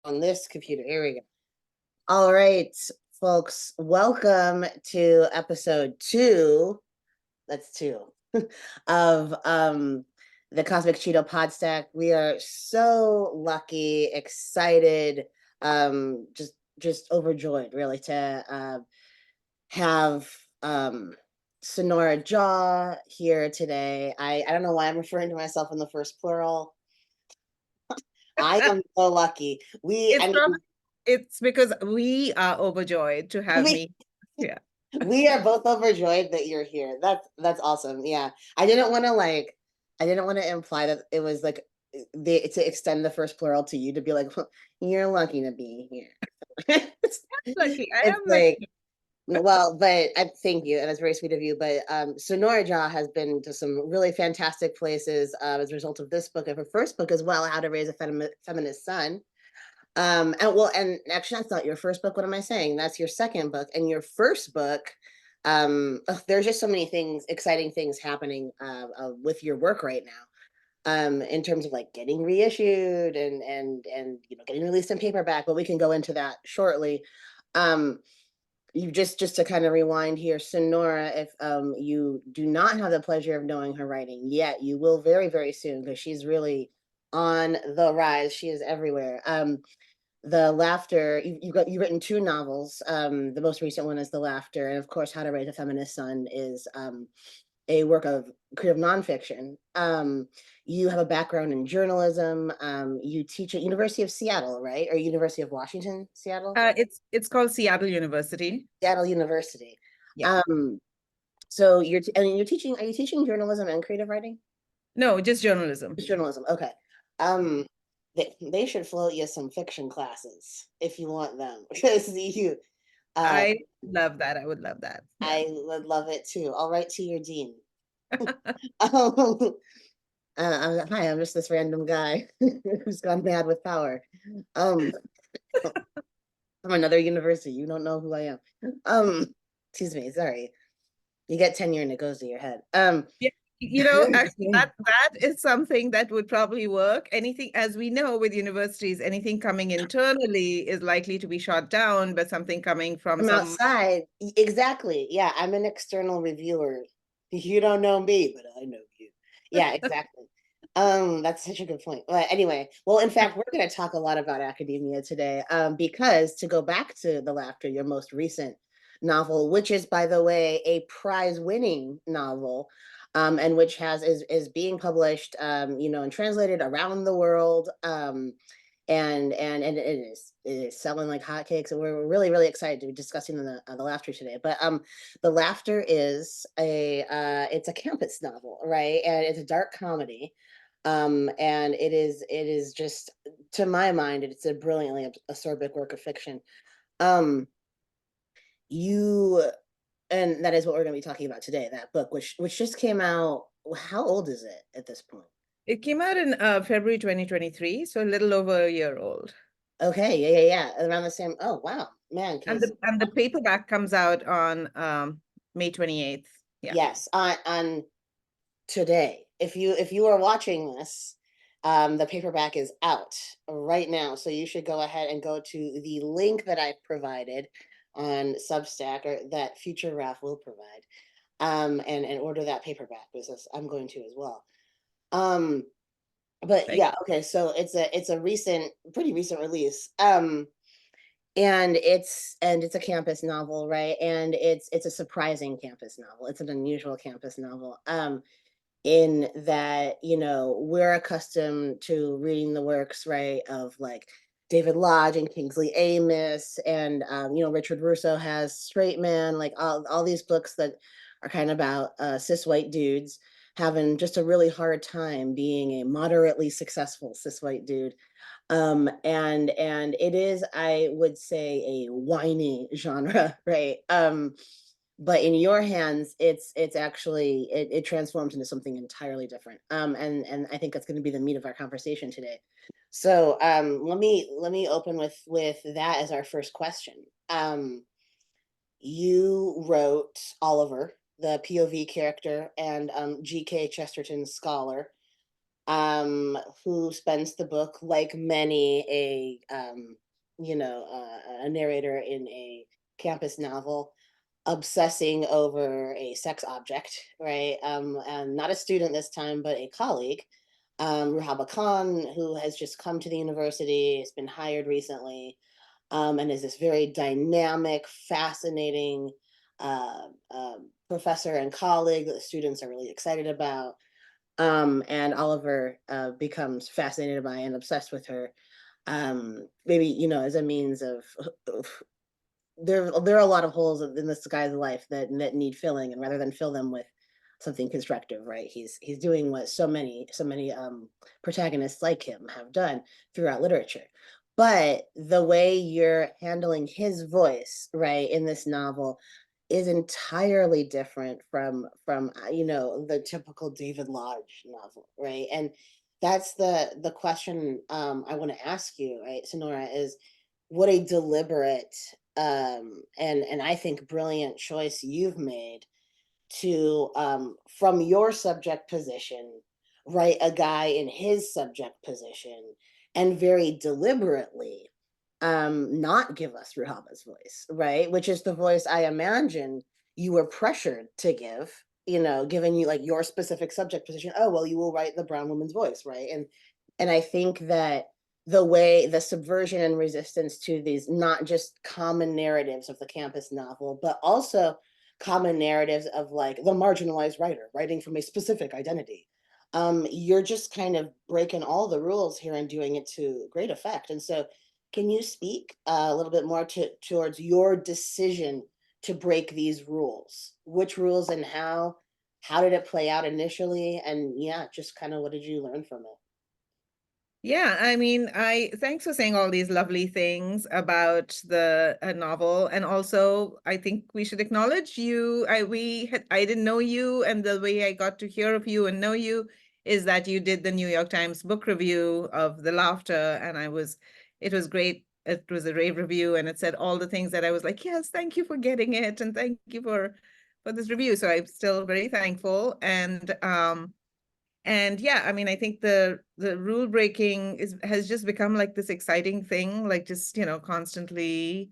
on this computer. Here we go. All right, folks, welcome to episode two. That's two of the Cosmic Cheeto Podstack. We are so lucky, excited, just overjoyed, really, to have Sonora Jha here today. I don't know why I'm referring to myself in the first plural. I am so lucky. It's because we are overjoyed to have we me here. we are both overjoyed that you're here. That's awesome. Yeah. I didn't want to imply that it was like to extend the first plural to you, to be like, well, you're lucky to be here. it's, Lucky. I it's am like, lucky. well, but I thank you, and it's very sweet of you. But Sonora Jha has been to some really fantastic places as a result of this book, of her first book as well, How to Raise a Feminist Son. And actually, that's not your first book. What am I saying? That's your second book, and your first book. There's just so many things, exciting things happening with your work right now. In terms of like getting reissued and getting released in paperback, but we can go into that shortly. Um, you just to kind of rewind here, Sonora, if you do not have the pleasure of knowing her writing yet, you will very, very soon, because she's really on the rise. She is everywhere. The Laughter, you've written two novels. The most recent one is The Laughter, and of course, How to Raise a Feminist Son is a work of creative nonfiction. You have a background in journalism. You teach at University of Seattle, right? Or University of Washington, Seattle? It's called Seattle University. Seattle University. Yeah. So you're teaching, are you teaching journalism and creative writing? No, just journalism. Just journalism, okay. Um, they should float you some fiction classes if you want them. Because uh, I love that. I would love that. Yeah. I would love it too. I'll write to your dean. um, Hi, I'm just this random guy who's gone mad with power. Um, from another university. You don't know who I am. Excuse me, sorry. You get tenure and it goes to your head. Yeah. Actually, that is something that would probably work. Anything, as we know with universities, anything coming internally is likely to be shot down, but something coming from From some. outside, exactly. Yeah, I'm an external reviewer. You don't know me, but I know you. Yeah, exactly. That's such a good point. But anyway, well, in fact, we're going to talk a lot about academia today. Because to go back to The Laughter, your most recent novel, which is, by the way, a prize-winning novel, and which is being published, and translated around the world. And it is selling like hotcakes, and we're really, really excited to be discussing the Laughter today. But The Laughter is it's a campus novel, right? And it's a dark comedy. And it is just, to my mind, it's a brilliantly acerbic work of fiction. um you and that is what we're going to be talking about today, that book, which just came out. How old is it at this point? It came out in February 2023, so a little over a year old. Okay, yeah, around the same. Oh wow, man, And because the paperback comes out on May 28th. Yeah. yes, on today. If you are watching this, the paperback is out right now. So you should go ahead and go to the link that I provided on Substack, or that Future Raf will provide, and order that paperback, because I'm going to as well. Um, but Thank yeah, okay, so it's a pretty recent release. And it's a campus novel, right? And it's a surprising campus novel. It's an unusual campus novel. In that, we're accustomed to reading the works, right, of like David Lodge and Kingsley Amis, and Richard Russo has Straight Man, like all these books that are kind of about cis white dudes having just a really hard time being a moderately successful cis white dude. And it is, I would say, a whiny genre, right? But in your hands, it's actually, it transforms into something entirely different. And I think that's going to be the meat of our conversation today. So let me open with that as our first question. You wrote Oliver, the POV character, and G.K. Chesterton's scholar. who spends the book like many a narrator in a campus novel, obsessing over a sex object, right? And not a student this time, but a colleague, Ruhaba Khan, who has just come to the university, has been hired recently, and is this very dynamic, fascinating professor and colleague that the students are really excited about. And Oliver becomes fascinated by and obsessed with her. Maybe, as a means of there are a lot of holes in this guy's life that need filling, and rather than fill them with something constructive, right? He's doing what so many protagonists like him have done throughout literature. But the way you're handling his voice, right, in this novel is entirely different from the typical David Lodge novel, right? And that's the question I want to ask you, right, Sonora, is what a deliberate and I think brilliant choice you've made to from your subject position write a guy in his subject position and very deliberately not give us Ruhaba's voice, right? Which is the voice I imagine you were pressured to give, given you like your specific subject position. Oh, well, you will write the brown woman's voice, right? And I think that the way the subversion and resistance to these not just common narratives of the campus novel, but also common narratives of like the marginalized writer writing from a specific identity. You're just kind of breaking all the rules here and doing it to great effect. And so, can you speak a little bit more towards your decision to break these rules? Which rules and how? How did it play out initially? And yeah, just kind of what did you learn from it? Yeah, I mean, I thanks for saying all these lovely things about the novel, and also I think we should acknowledge you. I didn't know you, and the way I got to hear of you and know you is that you did the New York Times book review of The Laughter, and it was great. It was a rave review, and it said all the things that I was like, yes, thank you for getting it, and thank you for this review. So I'm still very thankful, and yeah, I mean, I think the rule breaking has just become like this exciting thing, like just, constantly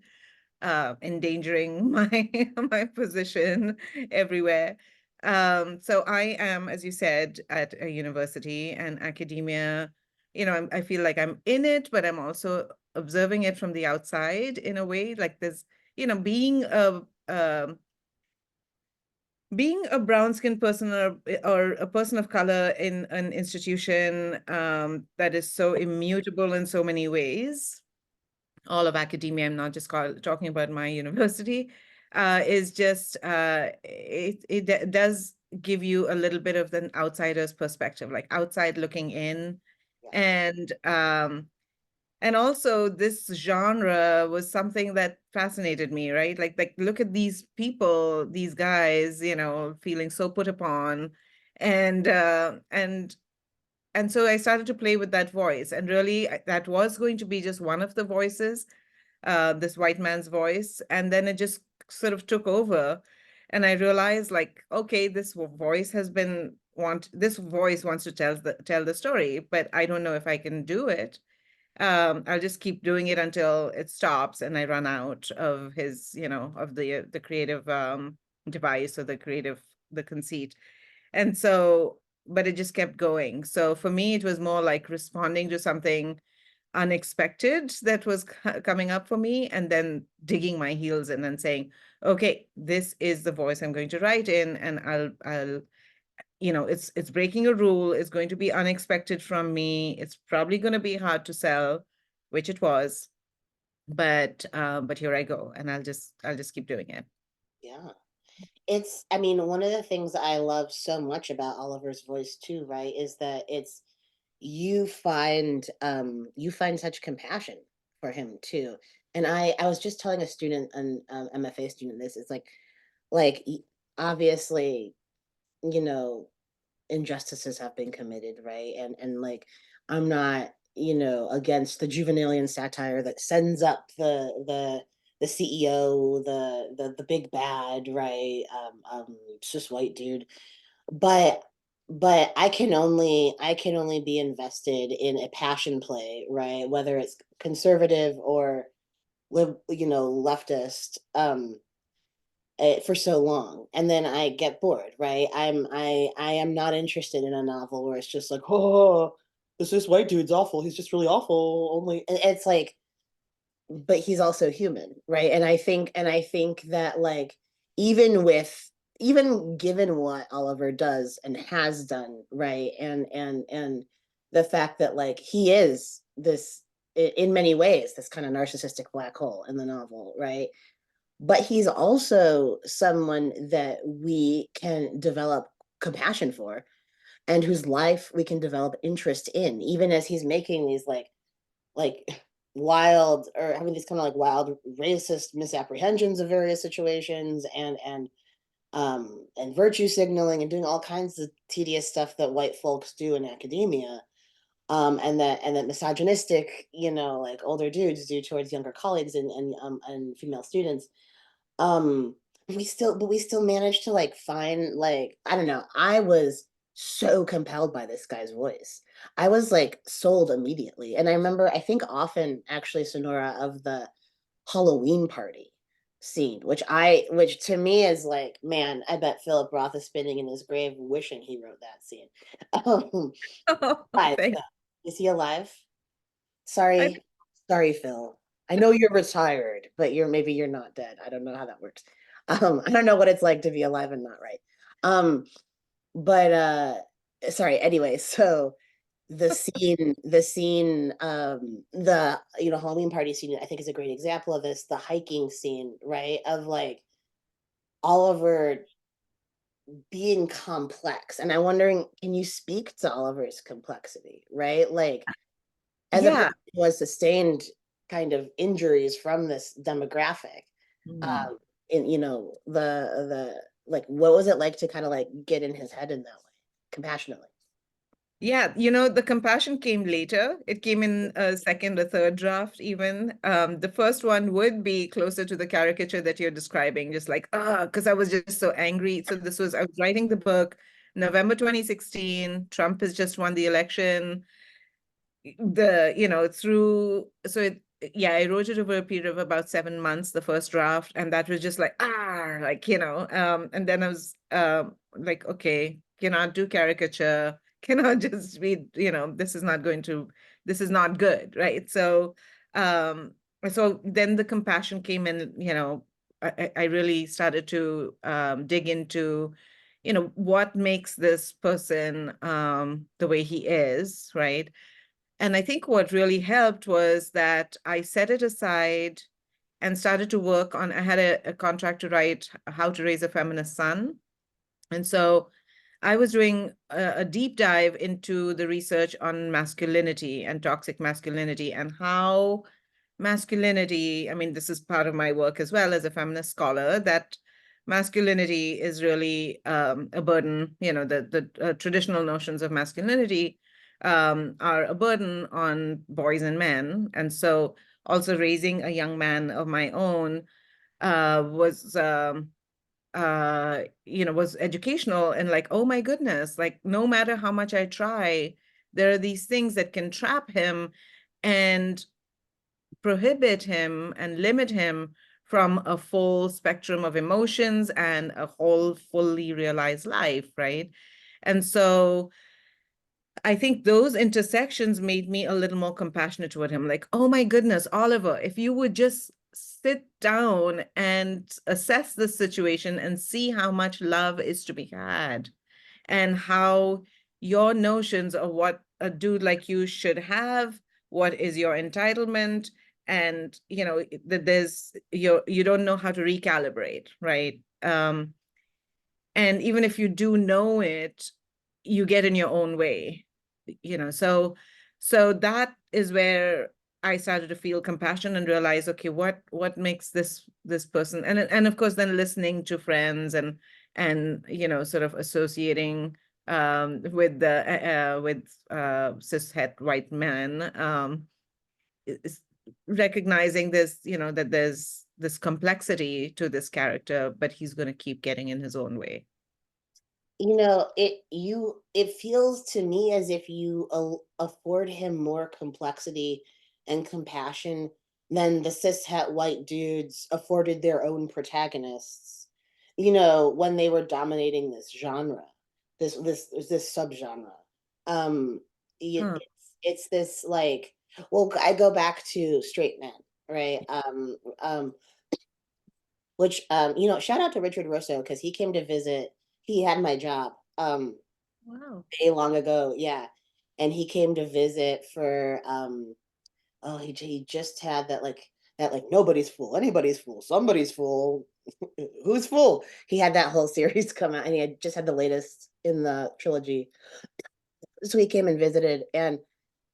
endangering my position everywhere. So I am, as you said, at a university and academia, I feel like I'm in it, but I'm also observing it from the outside in a way, like this, being a brown skinned person or a person of color in an institution that is so immutable in so many ways, all of academia, I'm not just talking about my university, is just, it does give you a little bit of an outsider's perspective, like outside looking in. Yeah. And also this genre was something that fascinated me, right? Like look at these people, these guys, feeling so put upon. And and so I started to play with that voice. And really that was going to be just one of the voices, this white man's voice. And then it just sort of took over. And I realized like, okay, this voice wants to tell the story, but I don't know if I can do it. I'll just keep doing it until it stops and I run out of of the creative device or the conceit. And so, but it just kept going. So for me, it was more like responding to something unexpected that was coming up for me, and then digging my heels in and saying, okay, this is the voice I'm going to write in, and I'll it's breaking a rule. It's going to be unexpected from me. It's probably going to be hard to sell, which it was, but here I go, and I'll just keep doing it. Yeah. I mean, one of the things I love so much about Oliver's voice too, right, is that you find such compassion for him too. And I was just telling a student, an MFA student, this. It's like obviously, you know, injustices have been committed, right? And like I'm not, against the juvenilian satire that sends up the CEO, the big bad, right? It's just white dude. But but I can only be invested in a passion play, right? Whether it's conservative or leftist, for so long, and then I get bored, right? I am not interested in a novel where it's just like, oh, this white dude's awful. He's just really awful. Only it's like, but he's also human, right? And I think that like even with even given what Oliver does and has done, right? And the fact that like he is this in many ways this kind of narcissistic black hole in the novel, right? But he's also someone that we can develop compassion for and whose life we can develop interest in, even as he's making these like wild or having these kind of like wild racist misapprehensions of various situations and virtue signaling and doing all kinds of tedious stuff that white folks do in academia, and that misogynistic, like older dudes do towards younger colleagues and female students. um we still managed to like find, like, I don't know, I was so compelled by this guy's voice. I was like sold immediately. And I remember, I think often actually, Sonora, of the Halloween party scene, which to me is like, man, I bet Philip Roth is spinning in his grave wishing he wrote that scene. um Oh, alive, thank though. Is he alive? I Sorry, sorry, Phil. I know you're retired, but maybe you're not dead. I don't know how that works. I don't know what it's like to be alive and not right. Um, but sorry, anyway, so the Halloween party scene, I think, is a great example of this. The hiking scene, right? Of like Oliver being complex. And I'm wondering, can you speak to Oliver's complexity, right? Like, as a person yeah. who has sustained kind of injuries from this demographic, Mm. in the like, what was it like to kind of like get in his head in that way, compassionately? Yeah, the compassion came later. It came in a second or third draft, even. The first one would be closer to the caricature that you're describing, just like, because I was just so angry. So I was writing the book November 2016. Trump has just won the election. Yeah, I wrote it over a period of about 7 months, the first draft, and that was just like, and then I was like, okay, cannot do caricature, cannot just be, this is not good, right? Um, so then the compassion came in, I really started to dig into, what makes this person the way he is, right? And I think what really helped was that I set it aside and started to work on, I had a contract to write How to Raise a Feminist Son. And so I was doing a deep dive into the research on masculinity and toxic masculinity and how masculinity, I mean, this is part of my work as well as a feminist scholar, that masculinity is really a burden. The traditional notions of masculinity are a burden on boys and men. And so also raising a young man of my own was educational, and like, oh my goodness, like no matter how much I try, there are these things that can trap him and prohibit him and limit him from a full spectrum of emotions and a whole fully realized life, right? And so I think those intersections made me a little more compassionate toward him. Like, oh my goodness, Oliver, if you would just sit down and assess the situation and see how much love is to be had, and how your notions of what a dude like you should have, what is your entitlement, and that you don't know how to recalibrate, right? And even if you do know it, you get in your own way, so that is where I started to feel compassion and realize, okay, what makes this person, and of course then listening to friends and sort of associating with cis het white men, is recognizing this, that there's this complexity to this character, but he's going to keep getting in his own way. it feels to me as if you afford him more complexity and compassion than the cishet white dudes afforded their own protagonists, when they were dominating this genre, this subgenre. Um, Hmm. it's this like, well, I go back to straight men, right? Which shout out to Richard Russo because he came to visit. He had my job Wow. way long ago, yeah, and he came to visit for oh he just had that nobody's fool, anybody's fool, somebody's fool, who's fool. He had that whole series come out, and he had just had the latest in the trilogy. So he came and visited, and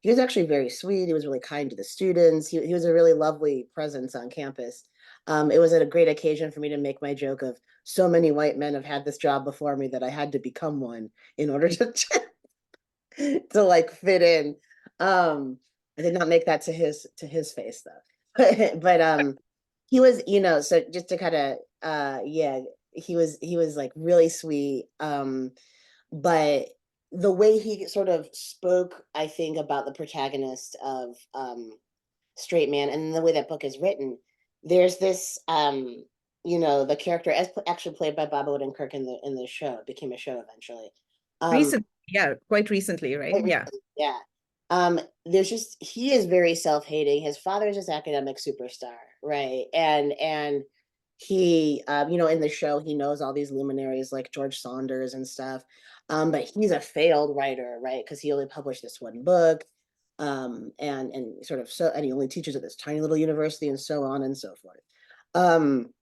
he was actually very sweet. He was really kind to the students. He was a really lovely presence on campus. It was a great occasion for me to make my joke of so many white men have had this job before me that I had to become one in order to to like fit in. I did not make that to his face though. But he was, so just to kind of yeah, he was like really sweet. But the way he sort of spoke, I think, about the protagonist of Straight Man and the way that book is written, there's this the character as actually played by Bob Odenkirk in the show, it became a show eventually. Um Recent, yeah, quite recently, right? Quite Yeah. recently, yeah. There's just he is very self-hating. His father is this academic superstar, right? And he, in the show, he knows all these luminaries like George Saunders and stuff. But he's a failed writer, right? Because he only published this one book, and sort of so, and he only teaches at this tiny little university, and so on and so forth. Um,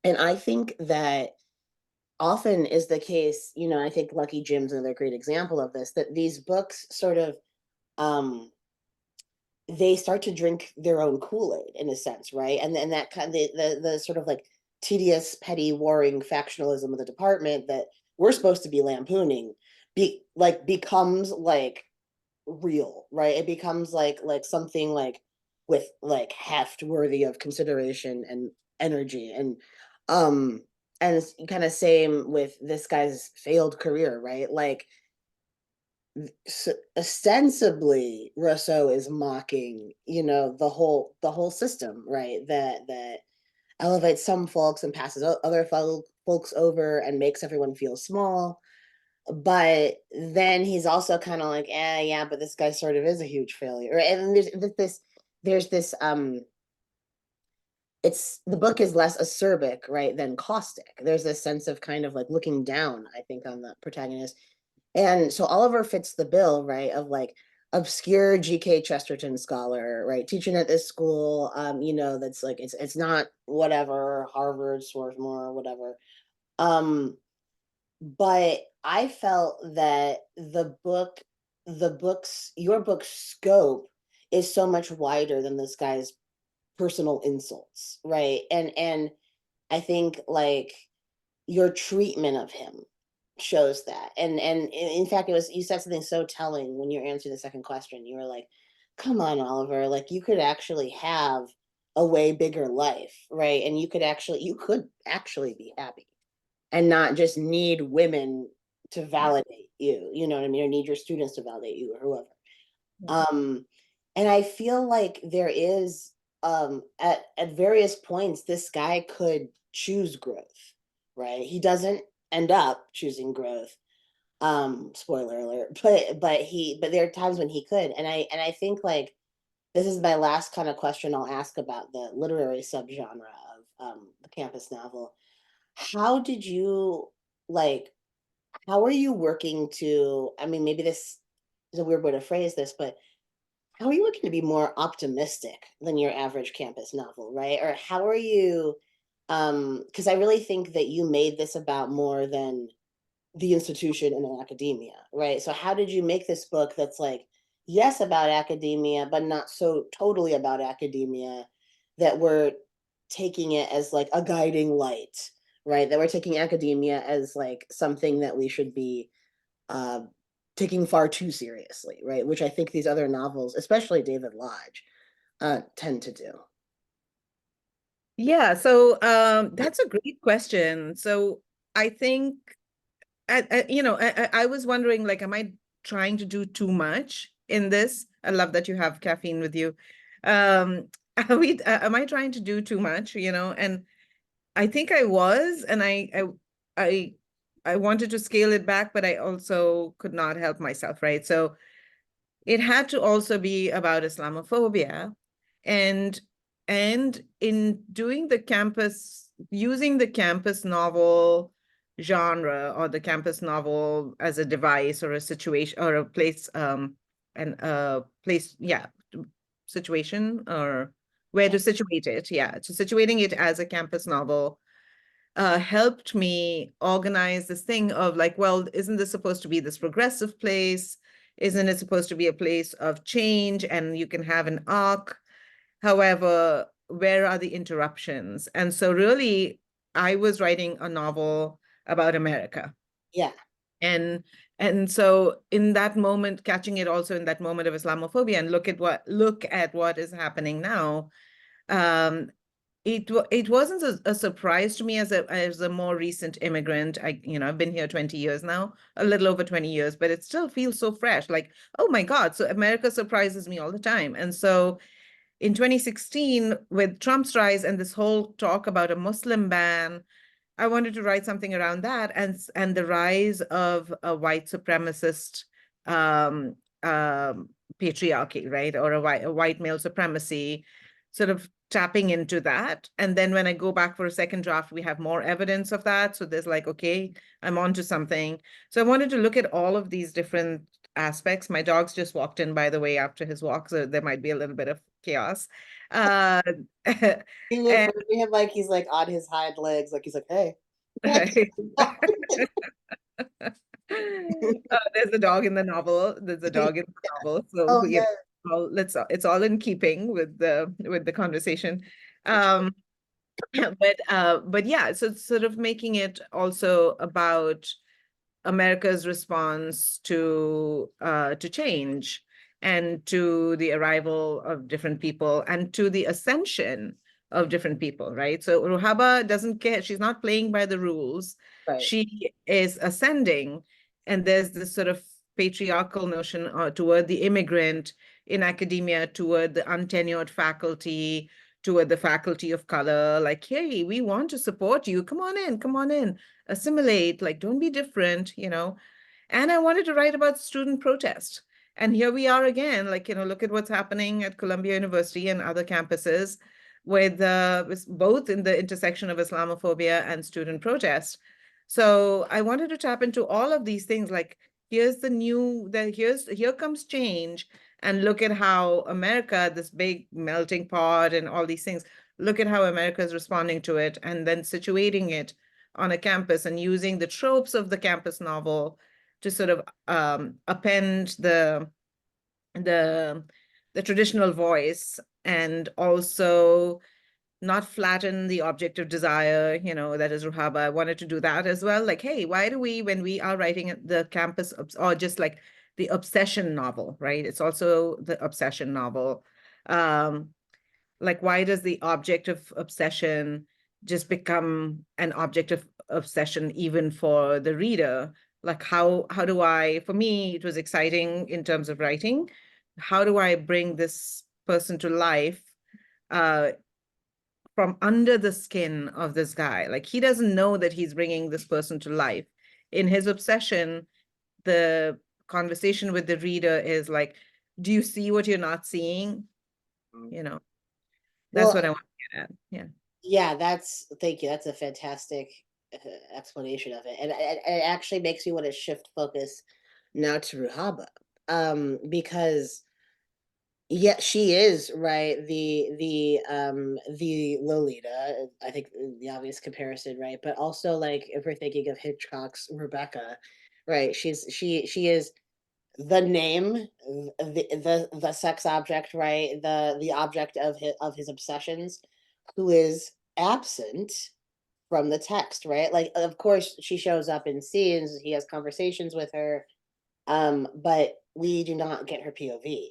and I think that often is the case, I think Lucky Jim's another great example of this, that these books sort of um they start to drink their own Kool-Aid in a sense, right? And then that kind of the sort of like tedious, petty, warring factionalism of the department that we're supposed to be lampooning becomes like real, right? It becomes like something like with like heft worthy of consideration and energy. Um and it's kind of same with this guy's failed career, right? Like ostensibly Rousseau is mocking, the whole system, right? That elevates some folks and passes other folks over and makes everyone feel small. But then he's also kind of like, yeah, but this guy sort of is a huge failure. Right? And there's this it's the book is less acerbic, right, than caustic. There's this sense of kind of like looking down, I think, on the protagonist. And so Oliver fits the bill, right, of like obscure G.K. Chesterton scholar, right, teaching at this school, that's like it's not whatever Harvard, Swarthmore, whatever. Um, but I felt that your book's scope is so much wider than this guy's personal insults, right? And I think like your treatment of him shows that. And in fact, it was you said something so telling when you answered the second question. You were like, "Come on, Oliver, like you could actually have a way bigger life, right? And you could actually be happy and not just need women to validate you, you know what I mean, or need your students to validate you or whoever." Um, and I feel like there is at various points this guy could choose growth, right? He doesn't end up choosing growth. Spoiler alert, but there are times when he could. And I think like this is my last kind of question I'll ask about the literary subgenre of the campus novel. How did you like how are you working to, I mean, maybe this is a weird way to phrase this, but how are you looking to be more optimistic than your average campus novel, right? Or how are you, because I really think that you made this about more than the institution and in academia, right? So how did you make this book that's like, yes, about academia, but not so totally about academia, that we're taking it as like a guiding light, right? That we're taking academia as like something that we should be uh, taking far too seriously, right? Which I think these other novels, especially David Lodge, tend to do. Yeah, so that's a great question. So I think I was wondering, like, am I trying to do too much in this? I love that you have caffeine with you. Am I trying to do too much, And I think I was, and I, I wanted to scale it back, but I also could not help myself, right? So it had to also be about Islamophobia, and in doing the campus, using the campus novel genre or the campus novel as a device or a situation or a place, and a place, yeah, situation, or where Yeah. to situate it, yeah, so situating it as a campus novel helped me organize this thing of like, well, isn't this supposed to be this progressive place? Isn't it supposed to be a place of change and you can have an arc? However, where are the interruptions? And so, really, I was writing a novel about America. Yeah. And and so in that moment, catching it also in that moment of Islamophobia, and look at what is happening now. um, it wasn't a surprise to me as a more recent immigrant. I've been here 20 years now, a little over 20 years, but it still feels so fresh. Like, oh my God, so America surprises me all the time. And so in 2016, with Trump's rise and this whole talk about a Muslim ban, I wanted to write something around that, and the rise of a white supremacist um, patriarchy, right, or a white male supremacy, sort of tapping into that. And then when I go back for a second draft, we have more evidence of that. So there's like, okay, I'm onto something. So I wanted to look at all of these different aspects. My dog's just walked in, by the way, after his walk, so there might be a little bit of chaos. Uh, He look and for him like he's like on his hind legs, like he's like, hey. There's a dog in the novel. There's a dog in the novel. So Oh yeah. it's all in keeping with the conversation. Um, but yeah, so it's sort of making it also about America's response to change, and to the arrival of different people, and to the ascension of different people, right? So Ruhaba doesn't care. She's not playing by the rules. Right. She is ascending, and there's this sort of patriarchal notion toward the immigrant in academia, toward the untenured faculty, toward the faculty of color. Like, hey, we want to support you. Come on in, assimilate, like, don't be different. And I wanted to write about student protest. And here we are again, like, look at what's happening at Columbia University and other campuses with both in the intersection of Islamophobia and student protest. So I wanted to tap into all of these things, like, here comes change, and look at how America, this big melting pot and all these things, look at how America is responding to it, and then situating it on a campus and using the tropes of the campus novel to sort of append the the traditional voice, and also not flatten the object of desire, that is Ruhaba. I wanted to do that as well. Like, hey, why do we, when we are writing the campus, or just like the obsession novel, right? It's also the obsession novel. Um, like, why does the object of obsession just become an object of obsession even for the reader? Like, how do I, for me, it was exciting in terms of writing. How do I bring this person to life uh from under the skin of this guy? Like, he doesn't know that he's bringing this person to life. In his obsession, the conversation with the reader is like, do you see what you're not seeing? You know, that's Well, what I want to get at. Yeah. yeah, thank you. That's a fantastic explanation of it. And it actually makes me want to shift focus now to Ruhaba. Because yeah, she is right. The Lolita, I think the obvious comparison, right? But also like if we're thinking of Hitchcock's Rebecca, right? She is the name, the sex object, right? The object of his obsessions, who is absent from the text, right? Like of course she shows up in scenes, he has conversations with her, but we do not get her POV.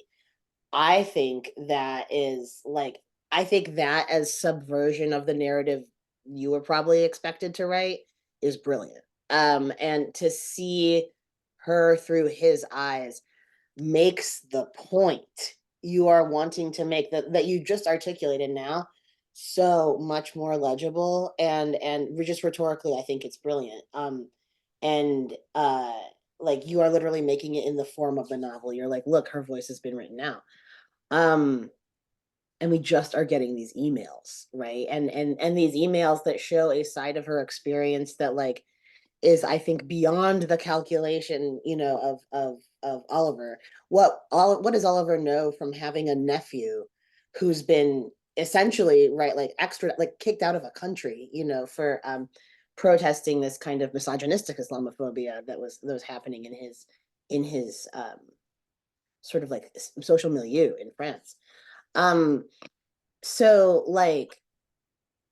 I think that is like I think that as subversion of the narrative you were probably expected to write is brilliant. And to see her through his eyes makes the point you are wanting to make, that you just articulated now, so much more legible, and just rhetorically, I think it's brilliant. And like, you are literally making it in the form of the novel. You're like, look, her voice has been written now. Um, and we just are getting these emails, right? And these emails that show a side of her experience that, like, is, I think, beyond the calculation, of Oliver. What does Oliver know from having a nephew who's been essentially, right, like, extra, like, kicked out of a country, for protesting this kind of misogynistic Islamophobia that was happening in his sort of like social milieu in France. Um, so, like,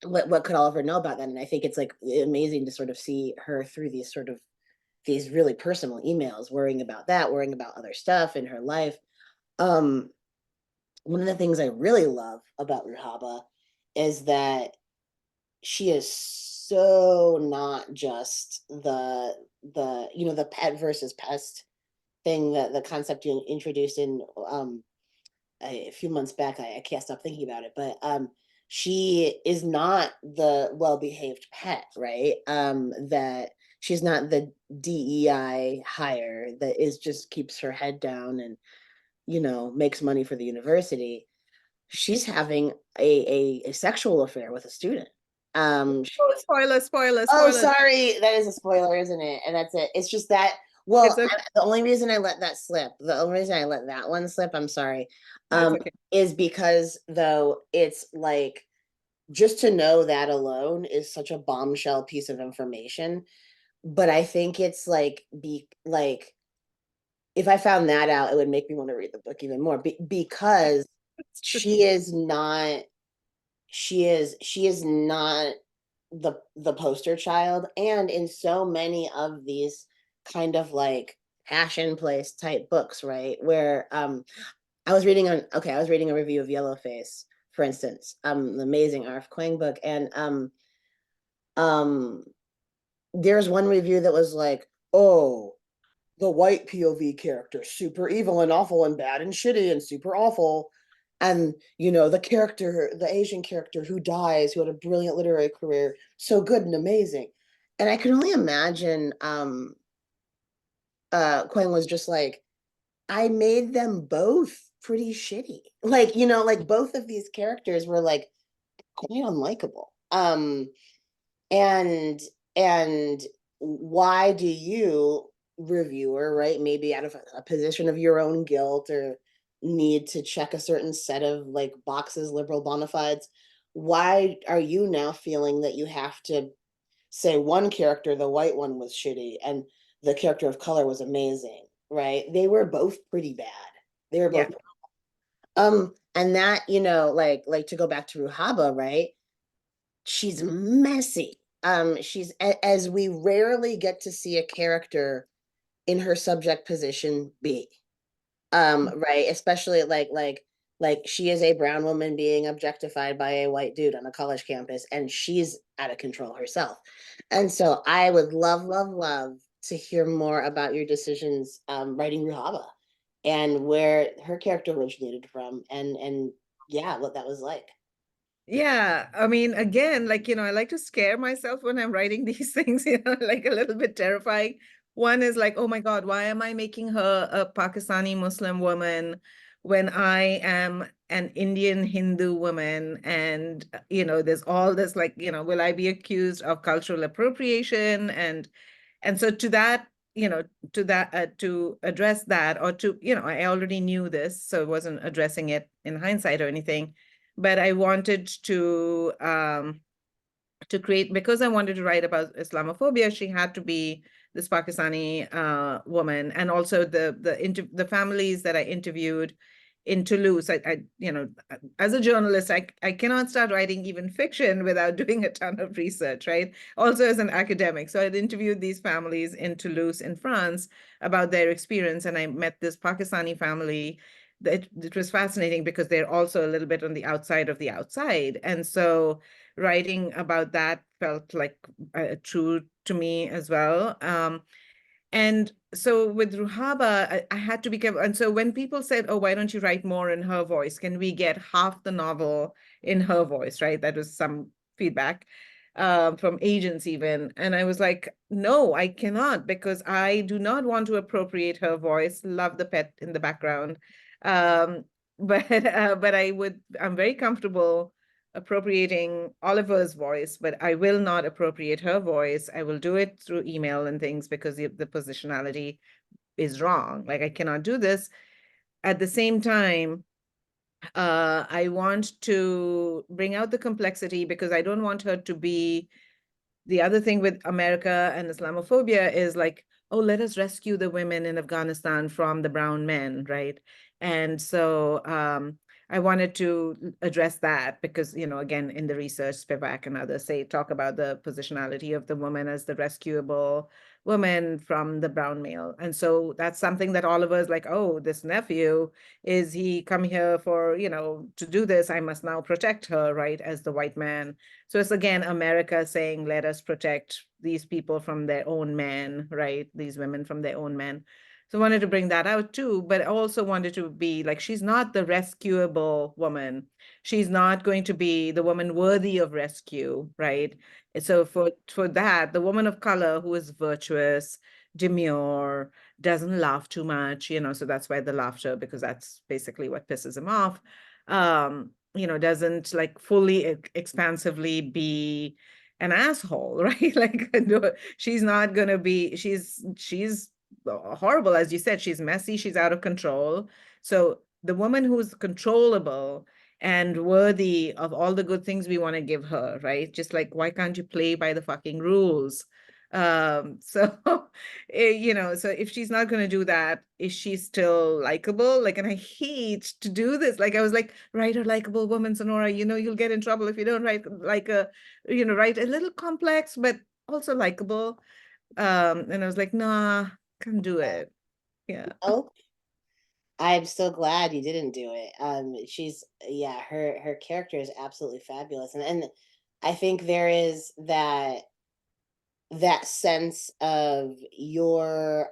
what could Oliver know about that? And I think it's, like, amazing to sort of see her through these really personal emails, worrying about that, worrying about other stuff in her life. Um, One of the things I really love about Ruhaba is that she is so not just the pet versus pest thing, that the concept you introduced in a few months back. I can't stop thinking about it, but she is not the well-behaved pet, right? That she's not the DEI hire that is just keeps her head down and makes money for the university. She's having a sexual affair with a student. Oh, spoiler, spoiler, Oh, spoiler. sorry, that is a spoiler, isn't it? And that's it. It's just that. Well, It's okay. the only reason I let that slip, the only reason I let that one slip, I'm sorry, It's okay. is because, though, it's like, just to know that alone is such a bombshell piece of information. But I think it's like, if I found that out, it would make me want to read the book even more, because It's true. she is not she is not the poster child. And in so many of these kind of like passion place type books, right, where I was reading a review of Yellowface, for instance, the amazing R.F. Kuang book, and um there's one review that was like, oh, the white POV character, super evil and awful and bad and shitty and super awful. And, the Asian character who dies, who had a brilliant literary career, so good and amazing. And I can only imagine Quinn was just like, I made them both pretty shitty. Like, like, both of these characters were like quite unlikable. And and why do you, reviewer, right, maybe out of a position of your own guilt or need to check a certain set of, like, boxes, liberal bona fides, why are you now feeling that you have to say one character, the white one, was shitty and the character of color was amazing, right? They were both pretty bad. They were Yeah. both and that, like, to go back to Ruhaba, right? She's messy. She's, as we rarely get to see a character in her subject position be. Right, especially like she is a brown woman being objectified by a white dude on a college campus, and she's out of control herself. And so I would love, love, love to hear more about your decisions writing Ruhaba, and where her character originated from, and yeah, what that was like. Yeah, I mean, again, like, I like to scare myself when I'm writing these things, like a little bit terrifying. One is like, oh my God, why am I making her a Pakistani Muslim woman when I am an Indian Hindu woman? And, there's all this, like, will I be accused of cultural appropriation? And so to that, to address that, or I already knew this, so I wasn't addressing it in hindsight or anything, but I wanted to create, because I wanted to write about Islamophobia, she had to be this Pakistani woman, and also the families that I interviewed in Toulouse. As a journalist, I cannot start writing even fiction without doing a ton of research, right? Also as an academic. So I'd interviewed these families in Toulouse in France about their experience, and I met this Pakistani family it was fascinating because they're also a little bit on the outside of the outside. And so writing about that felt like true to me as well. And so with Ruhaba, I had to be careful. And so when people said, "Oh, why don't you write more in her voice? Can we get half the novel in her voice?" Right? That was some feedback from agents even. And I was like, "No, I cannot because I do not want to appropriate her voice. Love the pet in the background, um, but I'm very comfortable appropriating Oliver's voice, but I will not appropriate her voice. I will do it through email and things because the positionality is wrong. Like I cannot do this. At the same time, I want to bring out the complexity because I don't want her to be the other thing with America and Islamophobia is like, oh, let us rescue the women in Afghanistan from the brown men, right? And so I wanted to address that because, again, in the research, Spivak and others talk about the positionality of the woman as the rescuable woman from the brown male. And so that's something that all of us like, oh, this nephew, is he come here for, to do this? I must now protect her, right, as the white man. So it's again America saying, let us protect these people from their own men, right? These women from their own men. So I wanted to bring that out too, but I also wanted to be like, she's not the rescuable woman. She's not going to be the woman worthy of rescue, right? And so for that, the woman of color who is virtuous, demure, doesn't laugh too much, so that's why the laughter, because that's basically what pisses him off. Doesn't like fully expansively be an asshole, right? Like no, she's not gonna be, she's horrible, as you said, she's messy, she's out of control. So the woman who's controllable and worthy of all the good things we want to give her, right? Just like, why can't you play by the fucking rules? So so if she's not going to do that, is she still likable? Like, and I hate to do this. Like, I was like, write a likable woman, Sonora, you'll get in trouble if you don't write like write a little complex, but also likable. And I was like, nah, can't do it. Yeah. Oh, I'm so glad you didn't do it. She's yeah, her character is absolutely fabulous, and I think there is that sense of your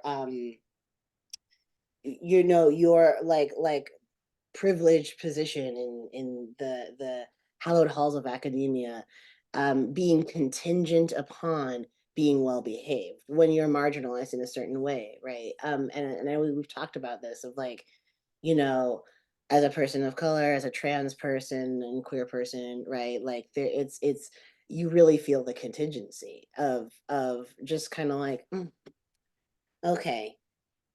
like privileged position in the hallowed halls of academia, being contingent upon being well behaved when you're marginalized in a certain way, right? And I know we've talked about this of like, you know, as a person of color, as a trans person and queer person, right? Like there, it's you really feel the contingency of just kind of like, okay,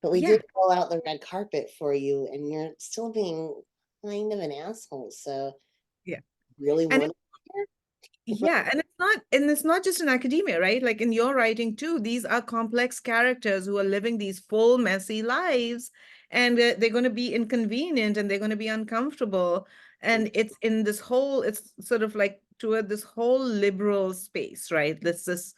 but we Yeah. did roll out the red carpet for you, and you're still being kind of an asshole. So Yeah. really And want to yeah, and it's not just in academia, right? Like in your writing too, these are complex characters who are living these full, messy lives, and they're going to be inconvenient and they're going to be uncomfortable. And it's sort of like toward this whole liberal space, right? This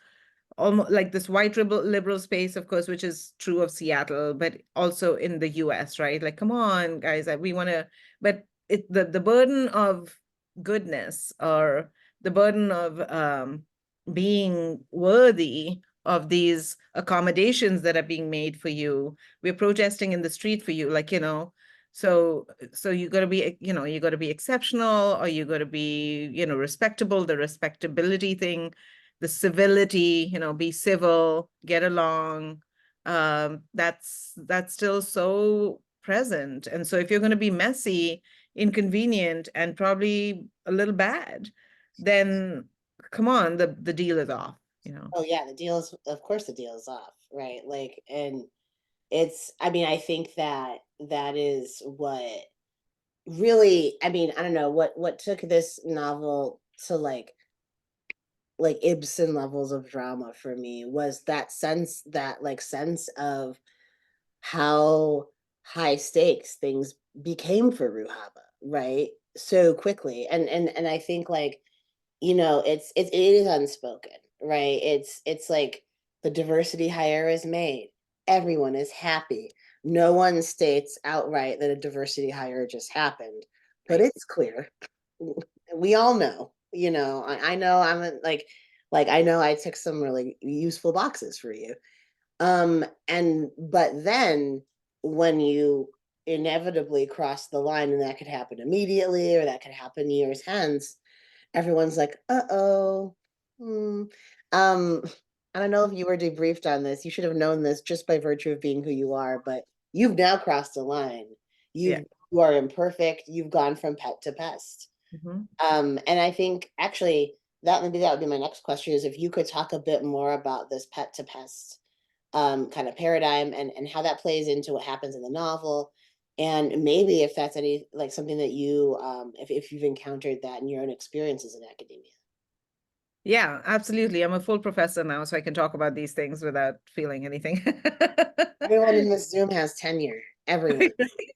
almost like this white liberal space, of course, which is true of Seattle, but also in the US, right? Like, come on, guys, we want to, but the burden of goodness or the burden of being worthy of these accommodations that are being made for you. We're protesting in the street for you, like, so you got to be, you got to be exceptional, or you got to be, respectable, the respectability thing, the civility, be civil, get along. That's still so present. And so if you're going to be messy, inconvenient, and probably a little bad, then come on, the deal is off. Oh yeah, the deal is, of course, the deal is off, right? Like, and it's, I mean, I think that is what really, I mean, I don't know what took this novel to like Ibsen levels of drama for me was that sense of how high stakes things became for Ruhaba, right? So quickly. And I think like, it is unspoken, right? It's like the diversity hire is made. Everyone is happy. No one states outright that a diversity hire just happened, but Right. it's clear. We all know, I know like I know I tick some really useful boxes for you. But then when you inevitably cross the line, and that could happen immediately or that could happen years hence, everyone's like, uh-oh. Hmm. Um, I don't know if you were debriefed on this. You should have known this just by virtue of being who you are, but you've now crossed the line. Yeah. You are imperfect. You've gone from pet to pest. Mhm. And I think actually that maybe that would be my next question, is if you could talk a bit more about this pet to pest kind of paradigm, and how that plays into what happens in the novel. And maybe if that's any like something that you if you've encountered that in your own experiences in academia. Yeah, absolutely. I'm a full professor now, so I can talk about these things without feeling anything. Everyone in this Zoom has tenure. Everyone.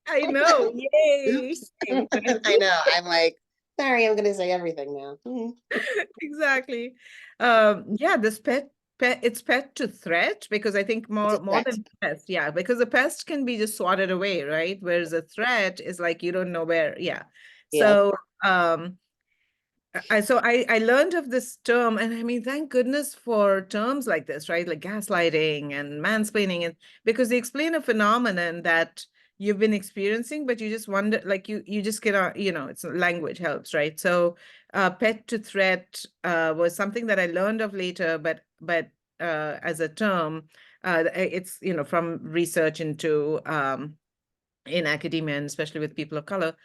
I know. Yay. Oops. Yay. I know. I'm like, sorry, I'm gonna say everything now. Exactly. Yeah, this it's pet to threat, because I think It's a more threat. than pest. Yeah, because a pest can be just swatted away, right? Whereas a threat is like you don't know where. Yeah. Yeah. So I learned of this term, and I mean, thank goodness for terms like this, right? Like gaslighting and mansplaining, and because they explain a phenomenon that you've been experiencing, but you just wonder, like you just cannot, it's language helps, right? So pet to threat was something that I learned of later, but as a term, it's from research into in academia, and especially with people of color,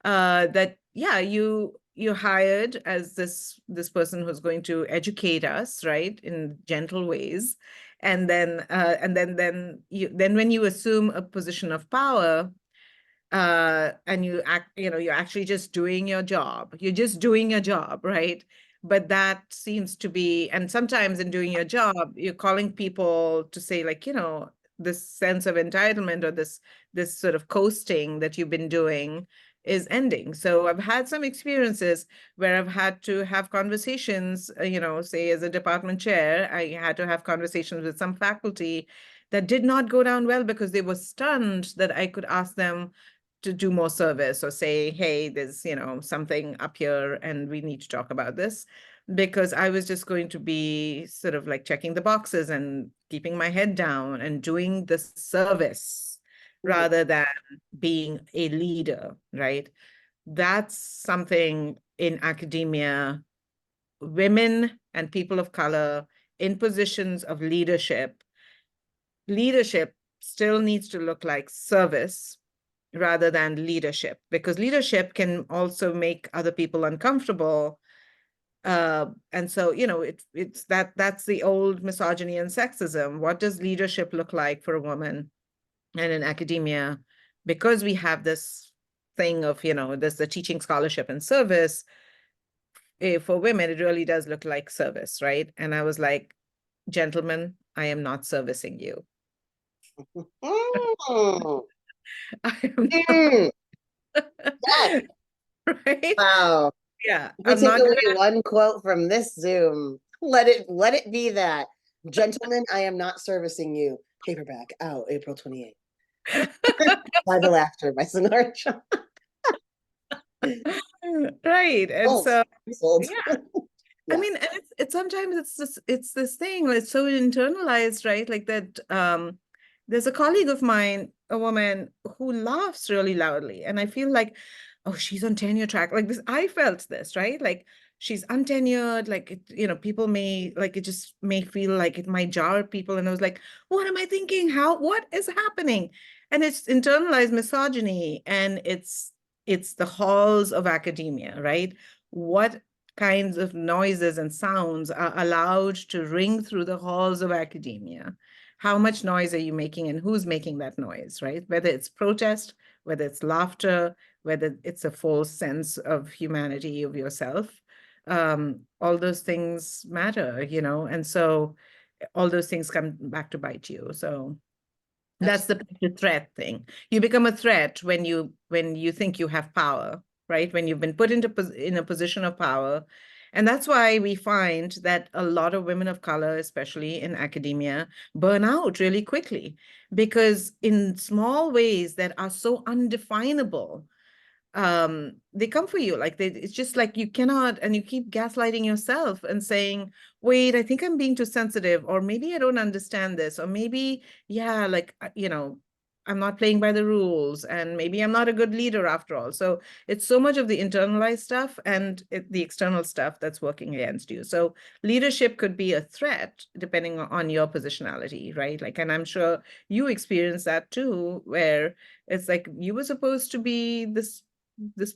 that yeah, you hired as this person who's going to educate us, right, in gentle ways, and then when you assume a position of power, and you're actually just doing your job. You're just doing your job, right? But that seems to be, and sometimes in doing your job, you're calling people to say, like, this sense of entitlement, or this sort of coasting that you've been doing is ending. So I've had some experiences where I've had to have conversations, say as a department chair, I had to have conversations with some faculty that did not go down well, because they were stunned that I could ask them to do more service, or say, hey, there's, something up here and we need to talk about this, because I was just going to be sort of like checking the boxes and keeping my head down and doing the service Mhm. rather than being a leader, right? That's something in academia, women and people of color in positions of leadership still needs to look like service rather than leadership, because leadership can also make other people uncomfortable. And so, it's that's the old misogyny and sexism. What does leadership look like for a woman? And in academia, because we have this thing of, there's the teaching, scholarship, and service, for women, it really does look like service, right? And I was like, gentlemen, I am not servicing you. Mm. I am Mm. Yes. right? Wow. Yeah, If we I'm take not away one quote from this Zoom, let it be that. Gentlemen, I am not servicing you. Paperback out April 28th. By the Laughter by Sonora Jha. right. And Sold. so, Sold. yeah, I Yeah. mean, and it's sometimes it's this thing, it's so internalized, right? Like that, there's a colleague of mine, a woman who laughs really loudly, and I feel like, oh, she's on tenure track. Like this, I felt this, right? Like she's untenured, like people may like it just may feel like it might jar people. And I was like, what am I thinking? What is happening? And it's internalized misogyny, and it's the halls of academia, right? What kinds of noises and sounds are allowed to ring through the halls of academia? How much noise are you making, and who's making that noise, right? Whether it's protest, whether it's laughter, whether it's a false sense of humanity of yourself, all those things matter, and so all those things come back to bite you. So that's Absolutely. the threat thing. You become a threat when you think you have power, right? When you've been put in a position of power, And that's why we find that a lot of women of color, especially in academia, burn out really quickly because in small ways that are so undefinable, they come for you. Like it's just like you cannot, and you keep gaslighting yourself and saying, wait, I think I'm being too sensitive, or maybe I don't understand this, or maybe, yeah, like, I'm not playing by the rules, and maybe I'm not a good leader after all. So it's so much of the internalized stuff and the external stuff that's working against you. So leadership could be a threat depending on your positionality, right? Like, and I'm sure you experience that too, where it's like you were supposed to be this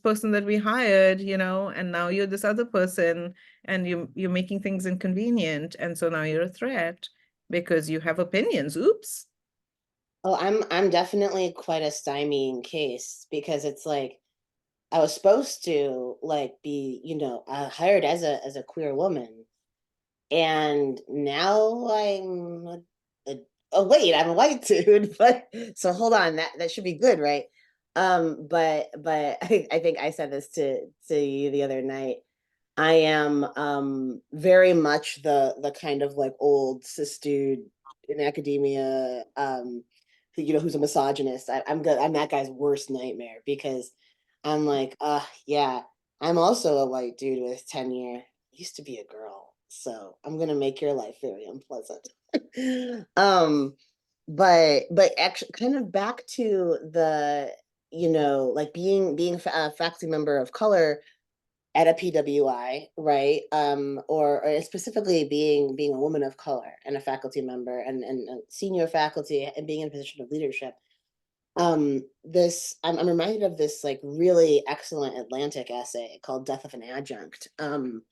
person that we hired, and now you're this other person, and you're making things inconvenient, and so now you're a threat because you have opinions. Oops. Oh, I'm definitely quite a stymieing case because it's like I was supposed to like be, hired as a queer woman, and now oh wait, I'm a white dude, but so hold on, that should be good, right? But I think I said this to you the other night. I am very much the kind of like old cis dude in academia, who's a misogynist. I'm good. I'm that guy's worst nightmare because I'm like, yeah, I'm also a white dude with tenure. Used to be a girl, so I'm gonna make your life very unpleasant. um, but actually, kind of back to the, like being a faculty member of color at a PWI, right? Or specifically being a woman of color and a faculty member and senior faculty and being in a position of leadership. This I'm reminded of this like really excellent Atlantic essay called "Death of an Adjunct." And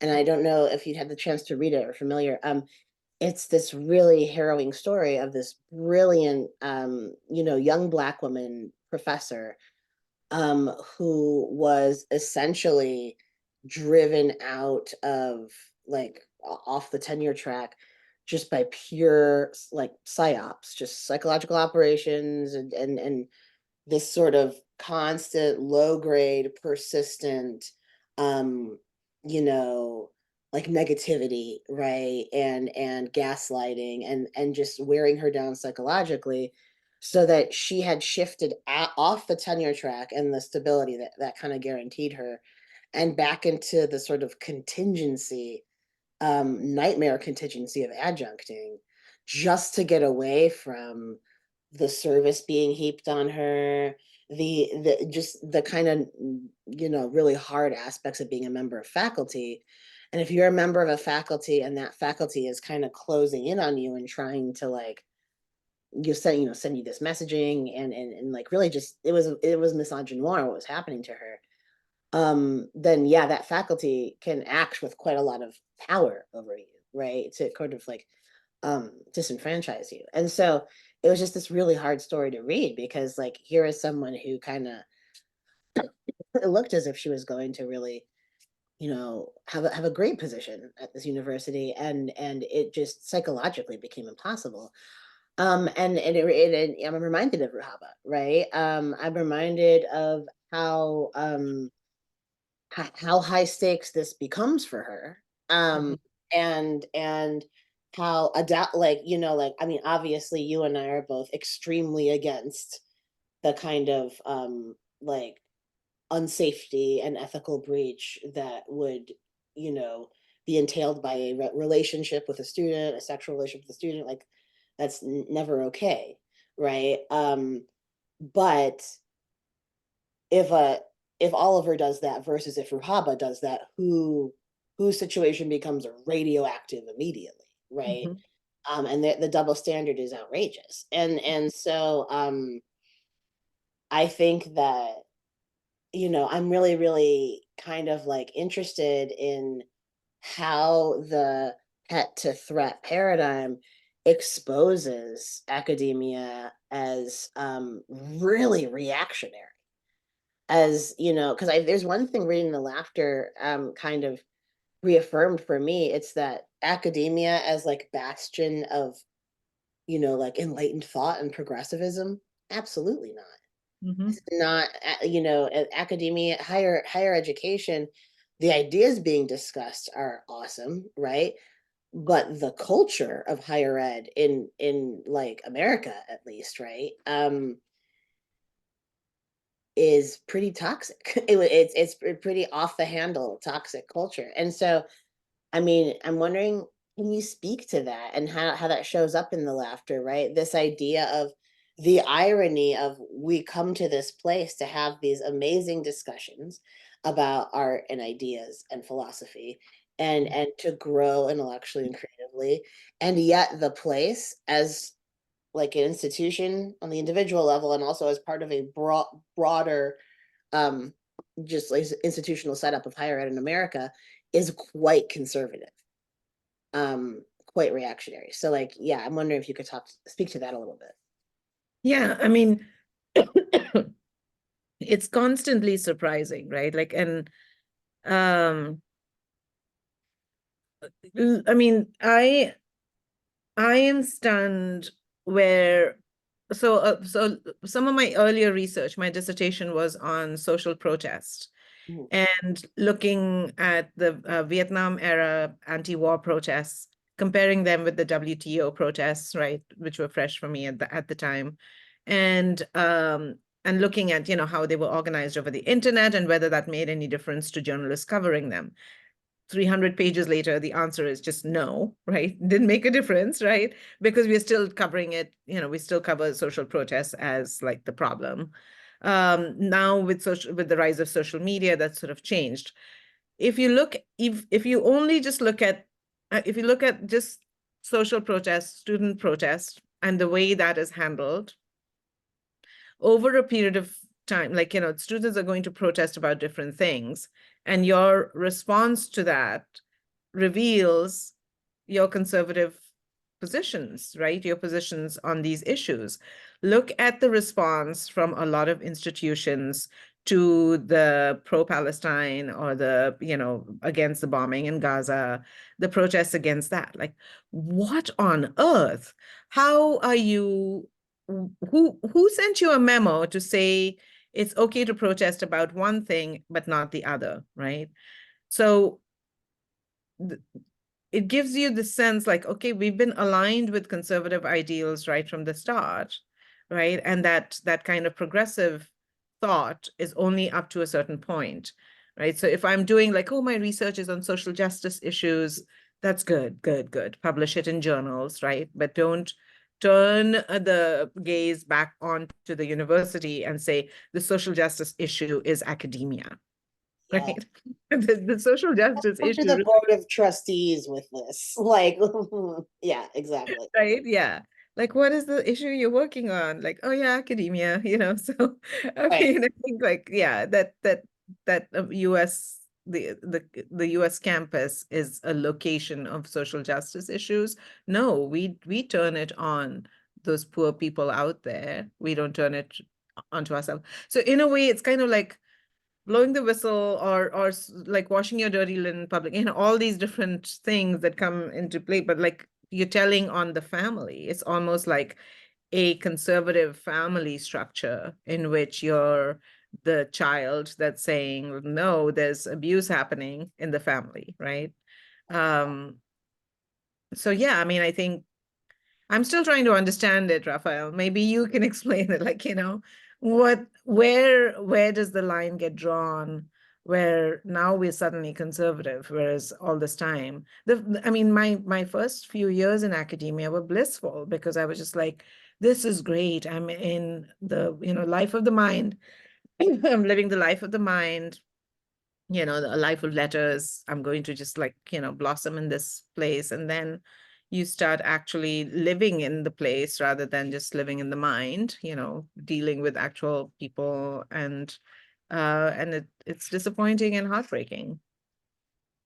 I don't know if you'd had the chance to read it or familiar. It's this really harrowing story of this brilliant, young Black woman professor who was essentially driven out of like off the tenure track just by pure like psyops, just psychological operations and this sort of constant low grade, persistent, um, you know, like negativity, right? And gaslighting and just wearing her down psychologically so that she had shifted off the tenure track and the stability that kind of guaranteed her and back into the sort of contingency nightmare contingency of adjuncting just to get away from the service being heaped on her, the just the kind of really hard aspects of being a member of faculty. And if you're a member of a faculty and that faculty is kind of closing in on you and trying to like send you this messaging and like really just it was misogynoir what was happening to her, then yeah, that faculty can act with quite a lot of power over you, right? To kind of like disenfranchise you. And so it was just this really hard story to read because like here is someone who kind of it looked as if she was going to really, have a great position at this university and it just psychologically became impossible. And I'm reminded of Ruhaba, right? I'm reminded of how how high stakes this becomes for her, um Mhm. and how adapt like like I mean obviously you and I are both extremely against the kind of like unsafety and ethical breach that would you know be entailed by a relationship with a student, a sexual relationship with a student, like that's never okay, right? But if if Oliver does that versus if Ruhaba does that, whose situation becomes radioactive immediately, right? Mhm. And the double standard is outrageous. And so I think that I'm really really kind of like interested in how the pet to threat paradigm exposes academia as really reactionary, as because I there's one thing reading the laughter kind of reaffirmed for me. It's that academia as like bastion of like enlightened thought and progressivism, absolutely not. Mhm. It's not academia, higher education the ideas being discussed are awesome, right? But the culture of higher ed in like America at least, right? Is pretty toxic. It's pretty off the handle toxic culture. And so I mean, I'm wondering, can you speak to that and how that shows up in the laughter, right? This idea of the irony of we come to this place to have these amazing discussions about art and ideas and philosophy and to grow intellectually and creatively. And yet the place as like an institution on the individual level and also as part of a broader um just like institutional setup of higher ed in America is quite conservative, quite reactionary. So like, yeah, I'm wondering if you could speak to that a little bit. Yeah, I mean, it's constantly surprising, right? Like, and um, I mean, I am stunned where so some of my earlier research, my dissertation was on social protest Mhm. and looking at the Vietnam era anti-war protests, comparing them with the WTO protests, right, which were fresh for me at the time, and looking at, you know, how they were organized over the internet and whether that made any difference to journalists covering them. 300 pages later, the answer is just no, right? Didn't make a difference, right? Because we're still covering it, you know, we still cover social protests as like the problem. Now with the rise of social media, that's sort of changed. If you only just look at if you look at just social protests, student protests, and the way that is handled over a period of time, like, you know, students are going to protest about different things, and your response to that reveals your conservative positions, right? Your positions on these issues. Look at the response from a lot of institutions to the pro-Palestine or the, you know, against the bombing in Gaza, the protests against that. Like, what on earth? How are you? Who sent you a memo to say it's okay to protest about one thing but not the other, right? So it gives you the sense like, okay, we've been aligned with conservative ideals right from the start, right? And that kind of progressive thought is only up to a certain point, right? So if I'm doing like, oh, my research is on social justice issues, that's good, good, good. Publish it in journals, right? But don't turn the gaze back onto the university and say the social justice issue is academia, Yeah. right? The social justice Come to issue, the board of trustees with this. Like, yeah, exactly. right? Yeah. Like, what is the issue you're working on? Like, oh yeah, academia, you know. So, I Right. mean, I think like, yeah, that US the US campus is a location of social justice issues. No, we turn it on those poor people out there. We don't turn it onto ourselves. So in a way, it's kind of like blowing the whistle or like washing your dirty linen in public, you know, all these different things that come into play, but like you're telling on the family. It's almost like a conservative family structure in which you're the child that's saying, no, there's abuse happening in the family, right? um so yeah, I mean, I think I'm still trying to understand it, Raphael. Maybe you can explain it, like, you know, where does the line get drawn where now we're suddenly conservative, whereas all this time, I mean, my first few years in academia were blissful because I was just like, this is great. I'm in the, you know, life of the mind. I'm living the life of the mind, you know, a life of letters. I'm going to just like, you know, blossom in this place. And then you start actually living in the place rather than just living in the mind, you know, dealing with actual people. And it's disappointing and heartbreaking.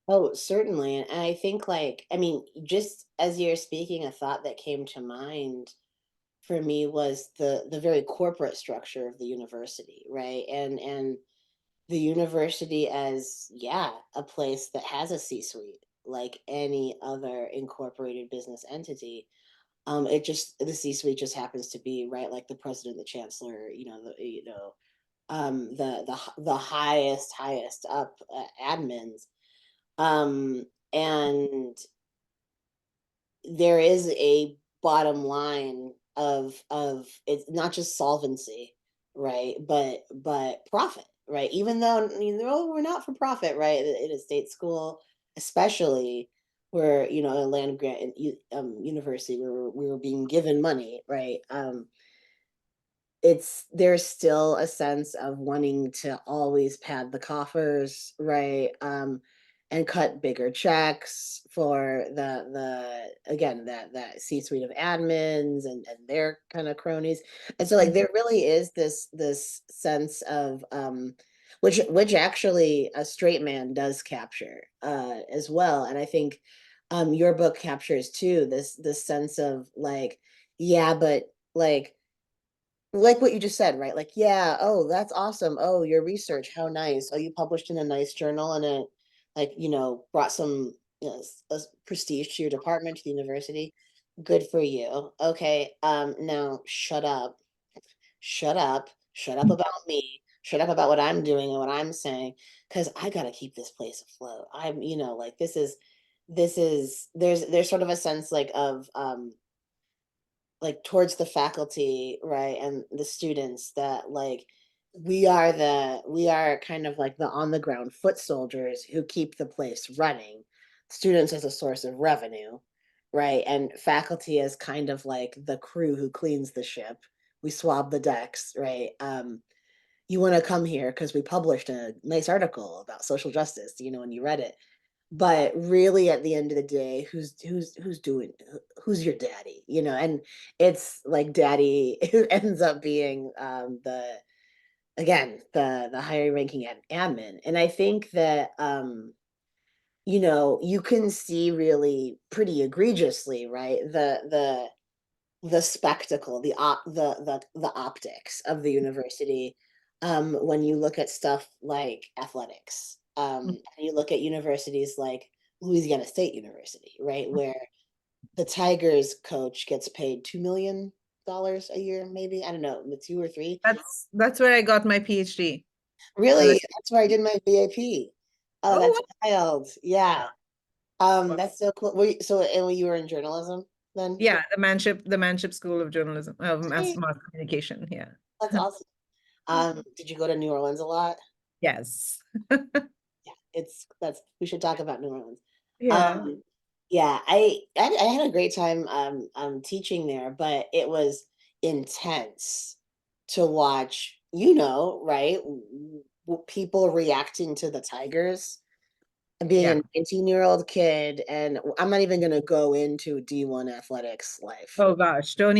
Oh, certainly. And I think like, I mean, just as you're speaking, a thought that came to mind for me was the very corporate structure of the university, right? And the university as, yeah, a place that has a C-suite like any other incorporated business entity. It just the C-suite just happens to be right, like the president, the chancellor, the highest up admins. And there is a bottom line of it's not just solvency, right? But profit, right? Even though, you know, we're not for profit, right? In a state school, especially where, you know, a land grant university where we were being given money, right? It's there's still a sense of wanting to always pad the coffers, right? And cut bigger checks for the again that C-suite of admins and their kind of cronies. And so like there really is this sense of which actually a straight man does capture as well. And I think your book captures too this sense of like, yeah, but like what you just said, right? Like, yeah, oh, that's awesome. Oh, your research, how nice. Oh, you published in a nice journal and it, like, you know, brought some, you know, prestige to your department, to the university. Good for you. Okay, now shut up. Shut up. Shut up about me. Shut up about what I'm doing and what I'm saying, because I gotta keep this place afloat. I'm, you know, like there's sort of a sense like towards the faculty, right, and the students that like we are kind of like the on the ground foot soldiers who keep the place running. Students as a source of revenue, right? And faculty as kind of like the crew who cleans the ship. We swab the decks, right? You want to come here because we published a nice article about social justice, you know, and you read it, but really at the end of the day, who's your daddy, you know? And it's like daddy who ends up being the again the higher ranking admin. And I think that you know, you can see really pretty egregiously, right, the spectacle, the optics of the university, when you look at stuff like athletics, and you look at universities like Louisiana State University, right, where the Tigers coach gets paid $2 million a year, maybe, I don't know, the 2 or 3. That's where I got my PhD. For Really, this. that's where I did my VAP. Oh, Oh, that's wild. Yeah. wow. That's so cool. And you were in journalism then? Yeah, the Manship School of Journalism, of Hey, Mass Communication. Yeah. that's awesome. Did you go to New Orleans a lot? Yes. Yeah, it's that's we should talk about New Orleans. Yeah. Um, yeah, I had a great time teaching there, but it was intense to watch, you know, right? People reacting to the Tigers and being a Yeah. 19-year-old kid, and I'm not even gonna go into D1 athletics life. Oh gosh, don't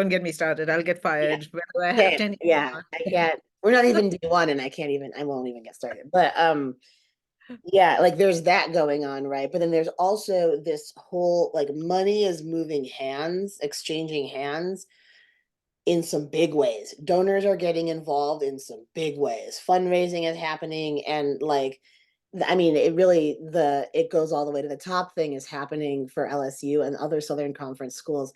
get me started. I'll get Yeah, fired whether I have okay, 10 yeah, I can't. We're not even D1, and I won't even get started. But yeah, like there's that going on, right? But then there's also this whole like money is moving hands, exchanging hands in some big ways. Donors are getting involved in some big ways. Fundraising is happening, and like I mean, it goes all the way to the top thing is happening for LSU and other Southern Conference schools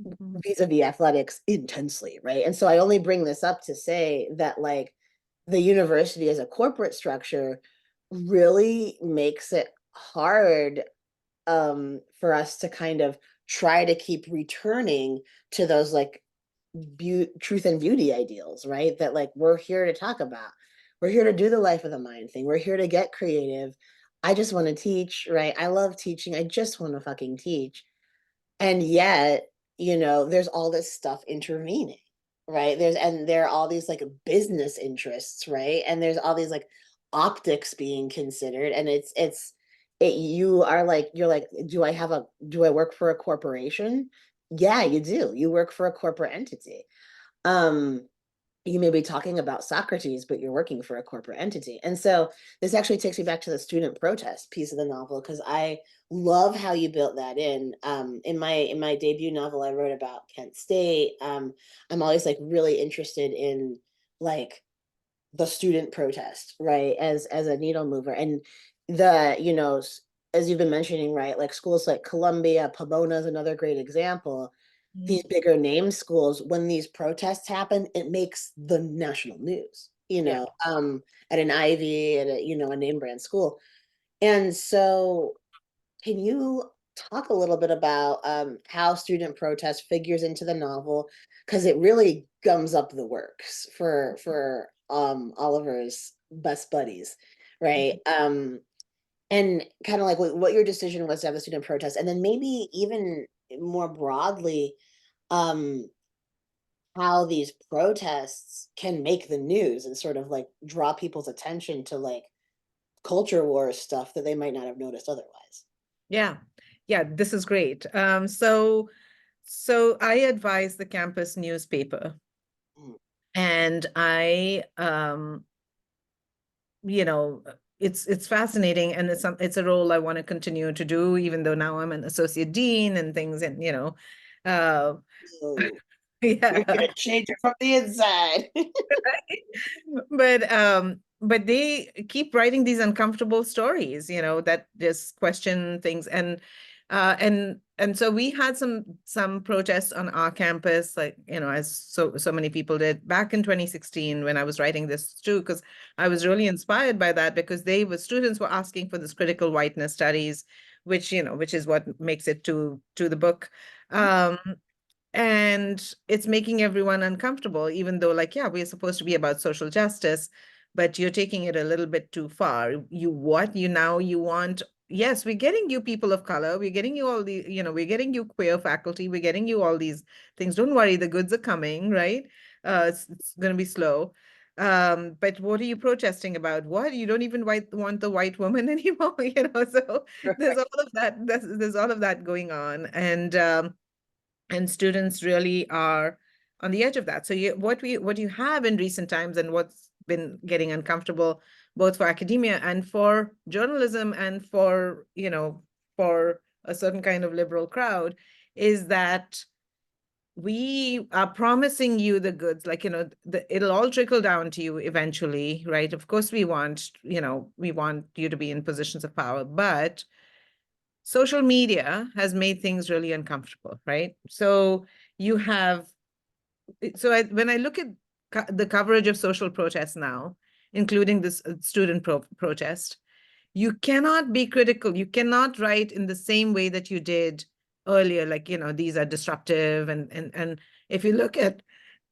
Mhm. vis-a-vis athletics intensely, right? And so I only bring this up to say that like the university as a corporate structure really makes it hard for us to kind of try to keep returning to those like truth and beauty ideals, right? That like we're here to talk about. We're here to do the life of the mind thing. We're here to get creative. I just want to teach, right? I love teaching. I just want to fucking teach. And yet, you know, there's all this stuff intervening, right? There are all these like business interests, right? And there's all these like optics being considered. And you are like, you're like, do I work for a corporation? Yeah, you do. You work for a corporate entity. Um, you may be talking about Socrates, but you're working for a corporate entity. And so this actually takes me back to the student protest piece of the novel, because I love how you built that in. In my debut novel, I wrote about Kent State. I'm always like really interested in like the student protest, right? As a needle mover. And you know, as you've been mentioning, right? Like schools like Columbia, Pomona is another great example. Mhm. These bigger name schools, when these protests happen, it makes the national news. Yeah. at an Ivy, at a name brand school. And so can you talk a little bit about how student protest figures into the novel? Because it really gums up the works for Oliver's best buddies, right? And kind of like what your decision was to have a student protest, and then maybe even more broadly, um, how these protests can make the news and sort of like draw people's attention to like culture war stuff that they might not have noticed otherwise. Yeah. Yeah, this is great. So I advise the campus newspaper, Mm. and you know, it's fascinating, and it's a role I want to continue to do, even though now I'm an associate dean and things, and uh, So you're yeah. gonna change it from the inside. But they keep writing these uncomfortable stories, that just question things. And so we had some protests on our campus, like, as so many people did back in 2016 when I was writing this too, because I was really inspired by that, because students were asking for this critical whiteness studies, which is what makes it to the book. Um, and it's making everyone uncomfortable, even though, like, yeah, we're supposed to be about social justice, but you're taking it a little bit too far. You want, yes, we're getting you people of color, we're getting you all the, we're getting you queer faculty, we're getting you all these things. Don't worry, the goods are coming, right? It's going to be slow. But what are you protesting about? What? You don't even want the white woman anymore, so there's all of that, there's all of that going on. And students really are on the edge of that. So what you have in recent times, and what's been getting uncomfortable both for academia and for journalism and for a certain kind of liberal crowd, is that we are promising you the goods, like, it'll all trickle down to you eventually, right? Of course, we want you to be in positions of power, but social media has made things really uncomfortable, right? So you have, when I look at the coverage of social protests now, including this student protest, you cannot be critical. You cannot write in the same way that you did earlier, like, these are disruptive. And if you look at,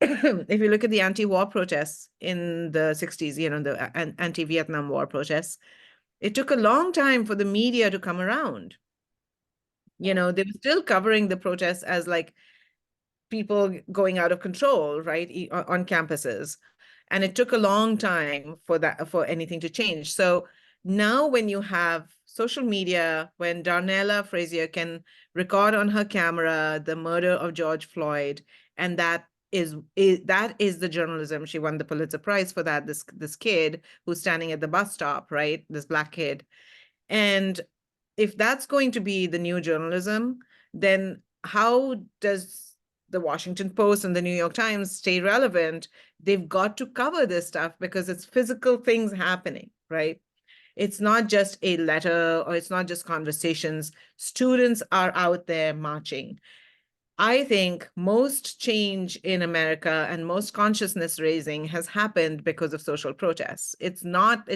if you look at the anti-war protests in the 60s, the anti-Vietnam War protests, it took a long time for the media to come around. They were still covering the protests as like people going out of control, right, on campuses. And it took a long time for anything to change. So now when you have social media, when Darnella Frazier can record on her camera the murder of George Floyd, and that is the journalism. She won the Pulitzer Prize for that, this kid who's standing at the bus stop, right? This Black kid. And if that's going to be the new journalism, then how does the Washington Post and the New York Times stay relevant? They've got to cover this stuff because it's physical things happening, right? It's not just a letter, or it's not just conversations. Students are out there marching. I think most change in America and most consciousness raising has happened because of social protests. It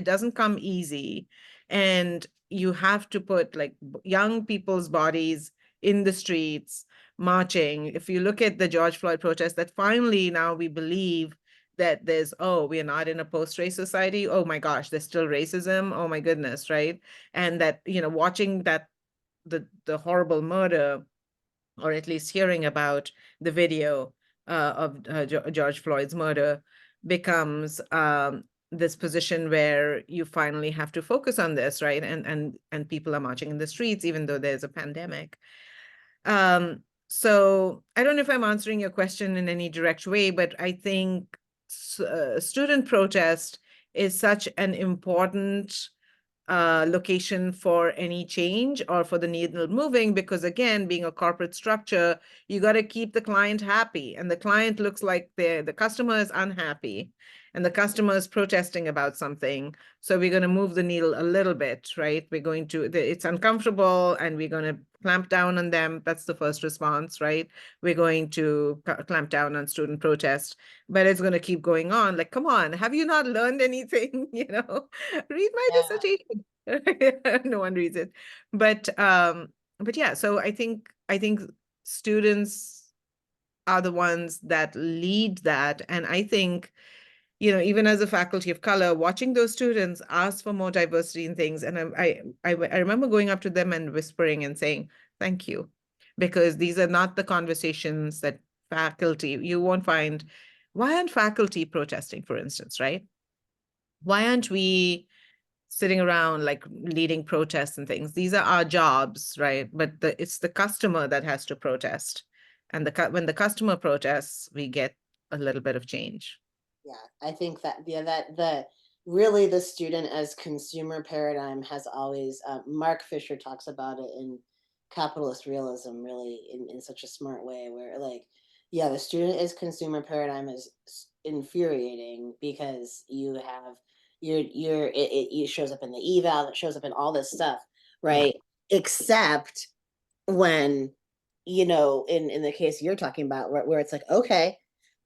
doesn't come easy. And you have to put like young people's bodies in the streets marching. If you look at the George Floyd protest, that finally now we believe that we are not in a post-race society. Oh my gosh, there's still racism. Oh my goodness, right? And that, watching the horrible murder, or at least hearing about the video of George Floyd's murder, becomes this position where you finally have to focus on this, right? And people are marching in the streets, even though there's a pandemic. So I don't know if I'm answering your question in any direct way, but I think student protest is such an important location for any change or for the needle moving, because again, being a corporate structure, you got to keep the client happy, and the client looks like the customer is unhappy. and the customer is protesting about something. So we're going to move the needle a little bit, right? We're going to, it's uncomfortable and we're going to clamp down on them. That's the first response, right? We're going to clamp down on student protest, but it's going to keep going on. Like, come on, have you not learned anything? Read my Yeah. dissertation. No one reads it. But yeah, so I think students are the ones that lead that. And I think, even as a faculty of color, watching those students ask for more diversity in things. And I remember going up to them and whispering and saying, thank you, because these are not the conversations that faculty, you won't find, why aren't faculty protesting, for instance, right? Why aren't we sitting around like leading protests and things? These are our jobs, right? But it's the customer that has to protest. And when the customer protests, we get a little bit of change. Yeah, I think that, yeah, that the really the student as consumer paradigm has always, Mark Fisher talks about it in Capitalist Realism, really in such a smart way, where like, yeah, the student as consumer paradigm is infuriating because you have it shows up in the eval, it shows up in all this stuff, Yeah. right? Except when, in the case you're talking about, where it's like, okay,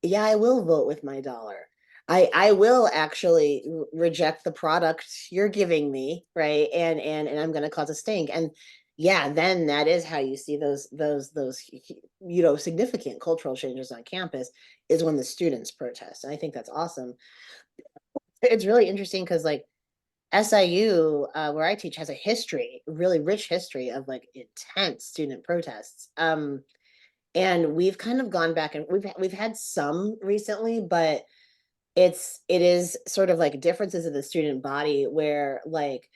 yeah, I will vote with my dollar. I will actually reject the product you're giving me, right? And I'm going to cause a stink. And yeah, then that is how you see those significant cultural changes on campus, is when the students protest. And I think that's awesome. It's really interesting because like SIU, where I teach, has a history, really rich history of like intense student protests. And we've kind of gone back, and we've had some recently, but it is sort of like differences in the student body where, like,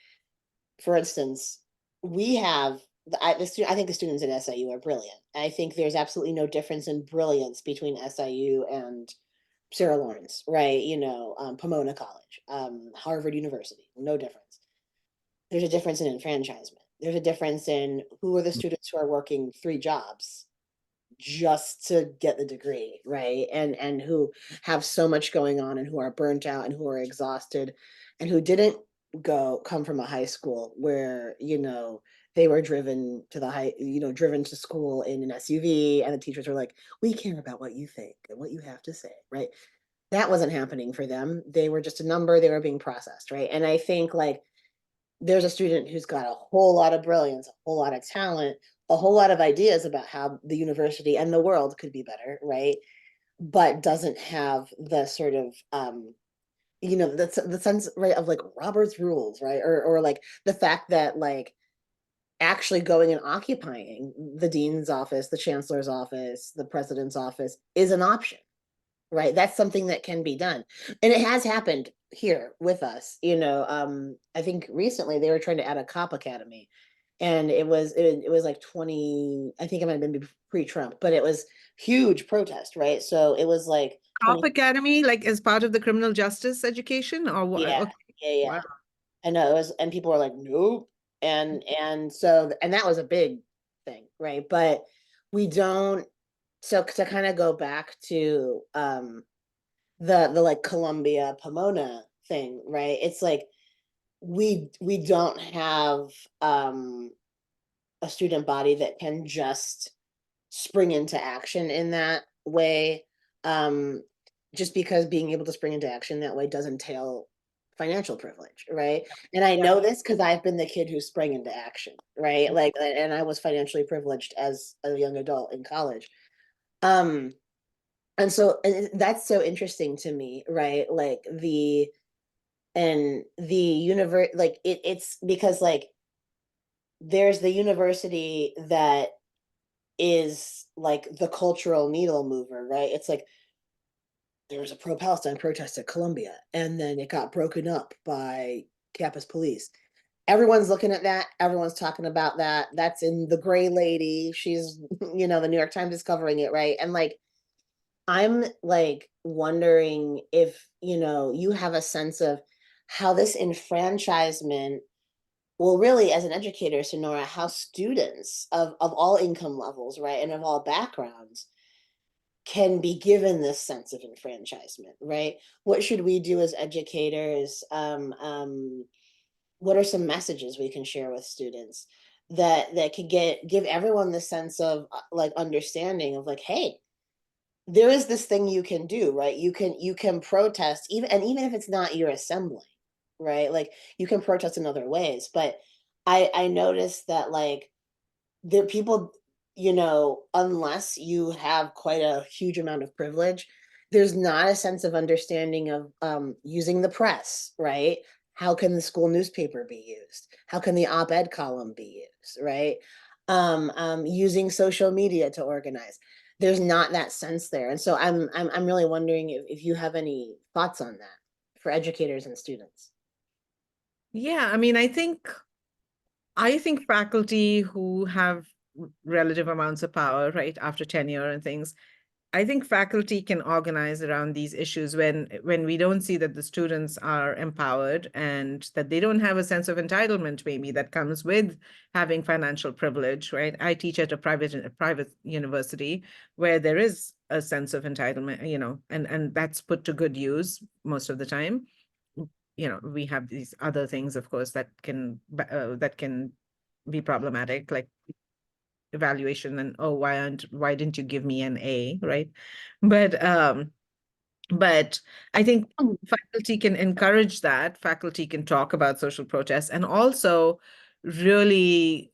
for instance, we have I think the students at SIU are brilliant. I think there's absolutely no difference in brilliance between SIU and Sarah Lawrence, right? Pomona College, Harvard University, no difference. There's a difference in enfranchisement. There's a difference in who are the students who are working 3 jobs just to get the degree, right? And who have so much going on, and who are burnt out, and who are exhausted, and who didn't come from a high school where, they were driven to school in an SUV, and the teachers were like, we care about what you think and what you have to say, right? That wasn't happening for them. They were just a number, they were being processed, right? And I think like there's a student who's got a whole lot of brilliance, a whole lot of talent, a whole lot of ideas about how the university and the world could be better, right? But doesn't have the sort of the sense, right, of like Robert's rules, right? Or like the fact that like actually going and occupying the dean's office, the chancellor's office, the president's office is an option, right? That's something that can be done. And it has happened here with us. I think recently they were trying to add a cop academy, and it was like 20, I think it might have been pre-Trump, but it was huge protest, right? So it was like Cop 20. Academy, like as part of the criminal justice education, or what? Yeah, Okay. yeah, yeah. Wow. I know it was, and people were like, nope. And that was a big thing, right? But we don't, so to kind of go back to the like Columbia Pomona thing, right? It's like we don't have a student body that can just spring into action in that way. Um, just because being able to spring into action that way does entail financial privilege, right? And I Yeah. know this because I've been the kid who sprang into action, right? Like, and I was financially privileged as a young adult in college. Um, and that's so interesting to me, right? Like the universe, like it's because like there's the university that is like the cultural needle mover, right? It's like there was a pro-Palestine protest at Columbia, and then it got broken up by campus police. Everyone's looking at that. Everyone's talking about that. That's in The Gray Lady. She's, the New York Times is covering it, right? And like, I'm like wondering if, you have a sense of how this enfranchisement, well, really, as an educator, Sonora, how students of all income levels, right, and of all backgrounds can be given this sense of enfranchisement, right? What should we do as educators? What are some messages we can share with students that could give everyone the sense of like understanding of like, hey, there is this thing you can do, right? You can protest even, and even if it's not your assembly, right? Like you can protest in other ways. But I noticed that like there people, unless you have quite a huge amount of privilege, there's not a sense of understanding of using the press, right? How can the school newspaper be used? How can the op-ed column be used, right? Using social media to organize. There's not that sense there. And so I'm really wondering if you have any thoughts on that for educators and students. Yeah, I mean, I think faculty who have relative amounts of power, right, after tenure and things, I think faculty can organize around these issues when we don't see that the students are empowered and that they don't have a sense of entitlement maybe that comes with having financial privilege, right? I teach at a private university where there is a sense of entitlement, and that's put to good use most of the time. We have these other things, of course, that can be problematic, like evaluation and, oh, why didn't you give me an A, right? But um but I think faculty can encourage that. Faculty can talk about social protests and also really,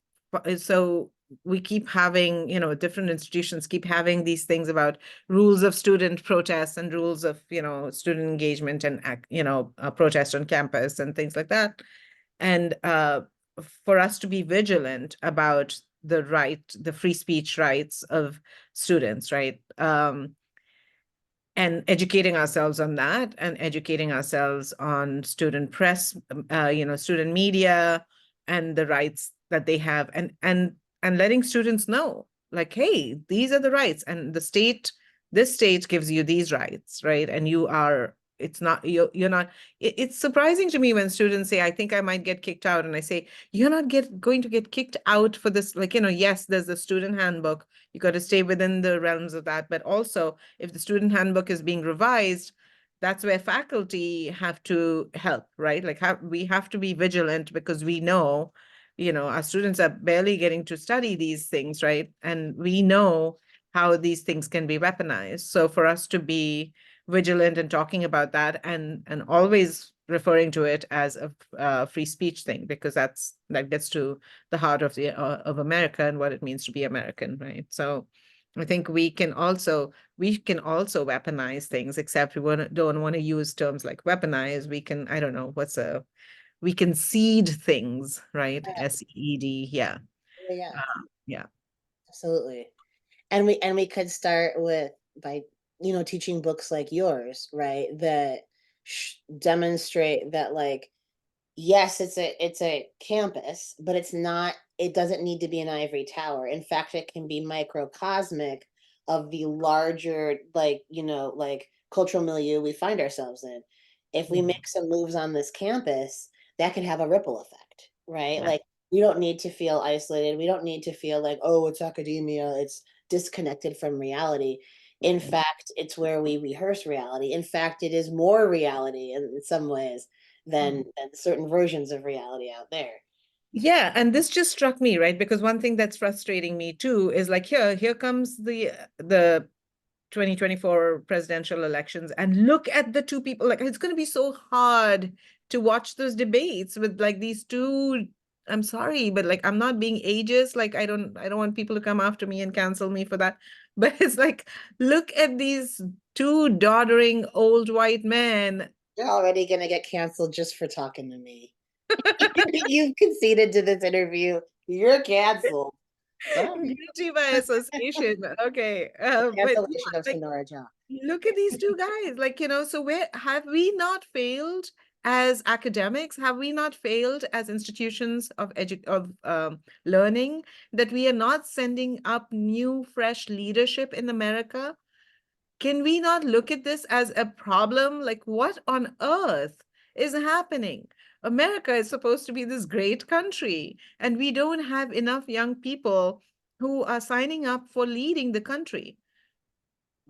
so we keep having, different institutions keep having these things about rules of student protests and rules of, student engagement and, protest on campus and things like that. And for us to be vigilant about the free speech rights of students, right? And educating ourselves on that, and educating ourselves on student press, student media, and the rights that they have, and letting students know, like, hey, these are the rights, and this state gives you these rights, right? And it's not, you're not, it's surprising to me when students say, I think I might get kicked out, and I say, you're not going to get kicked out for this. Like, yes, there's a student handbook, you got to stay within the realms of that, but also if the student handbook is being revised, that's where faculty have to help, right? Like, we have to be vigilant because we know, our students are barely getting to study these things, right? And we know how these things can be weaponized. So for us to be vigilant and talking about that, and always referring to it as a free speech thing, because that gets to the heart of America and what it means to be American, right? So I think we can also weaponize things, except don't want to use terms like weaponize. We can, I don't know, we can seed things, right? SEED, yeah. Yeah, yeah, Yeah. absolutely. And we could start with by teaching books like yours, right, that demonstrate that like yes, it's a campus, but it doesn't need to be an ivory tower. In fact, it can be microcosmic of the larger like cultural milieu we find ourselves in. If we Mhm. make some moves on this campus, that could have a ripple effect, right? Yeah. Like we don't need to feel isolated. We don't need to feel like, oh, it's academia, it's disconnected from reality. In fact, it's where we rehearse reality. In fact, it is more reality in some ways than certain versions of reality out there. Yeah, and this just struck me, right? Because one thing that's frustrating me too is like, here comes the 2024 presidential elections, and look at the two people. Like, it's going to be so hard to watch those debates with like these two. I'm sorry, but like, I'm not being ageist. Like, I don't want people to come after me and cancel me for that. But it's like, look at these two doddering old white men. You're already gonna get canceled just for talking to me. You've conceded to this interview. You're canceled. Sorry. Guilty by association. Okay. The But cancellation of yeah, like, Sonora Jha. look at these two guys. Like, so where have we not failed as academics? Have we not failed as institutions of learning, that we are not sending up new, fresh leadership in America? Can we not look at this as a problem? Like, what on earth is happening? America is supposed to be this great country, and we don't have enough young people who are signing up for leading the country.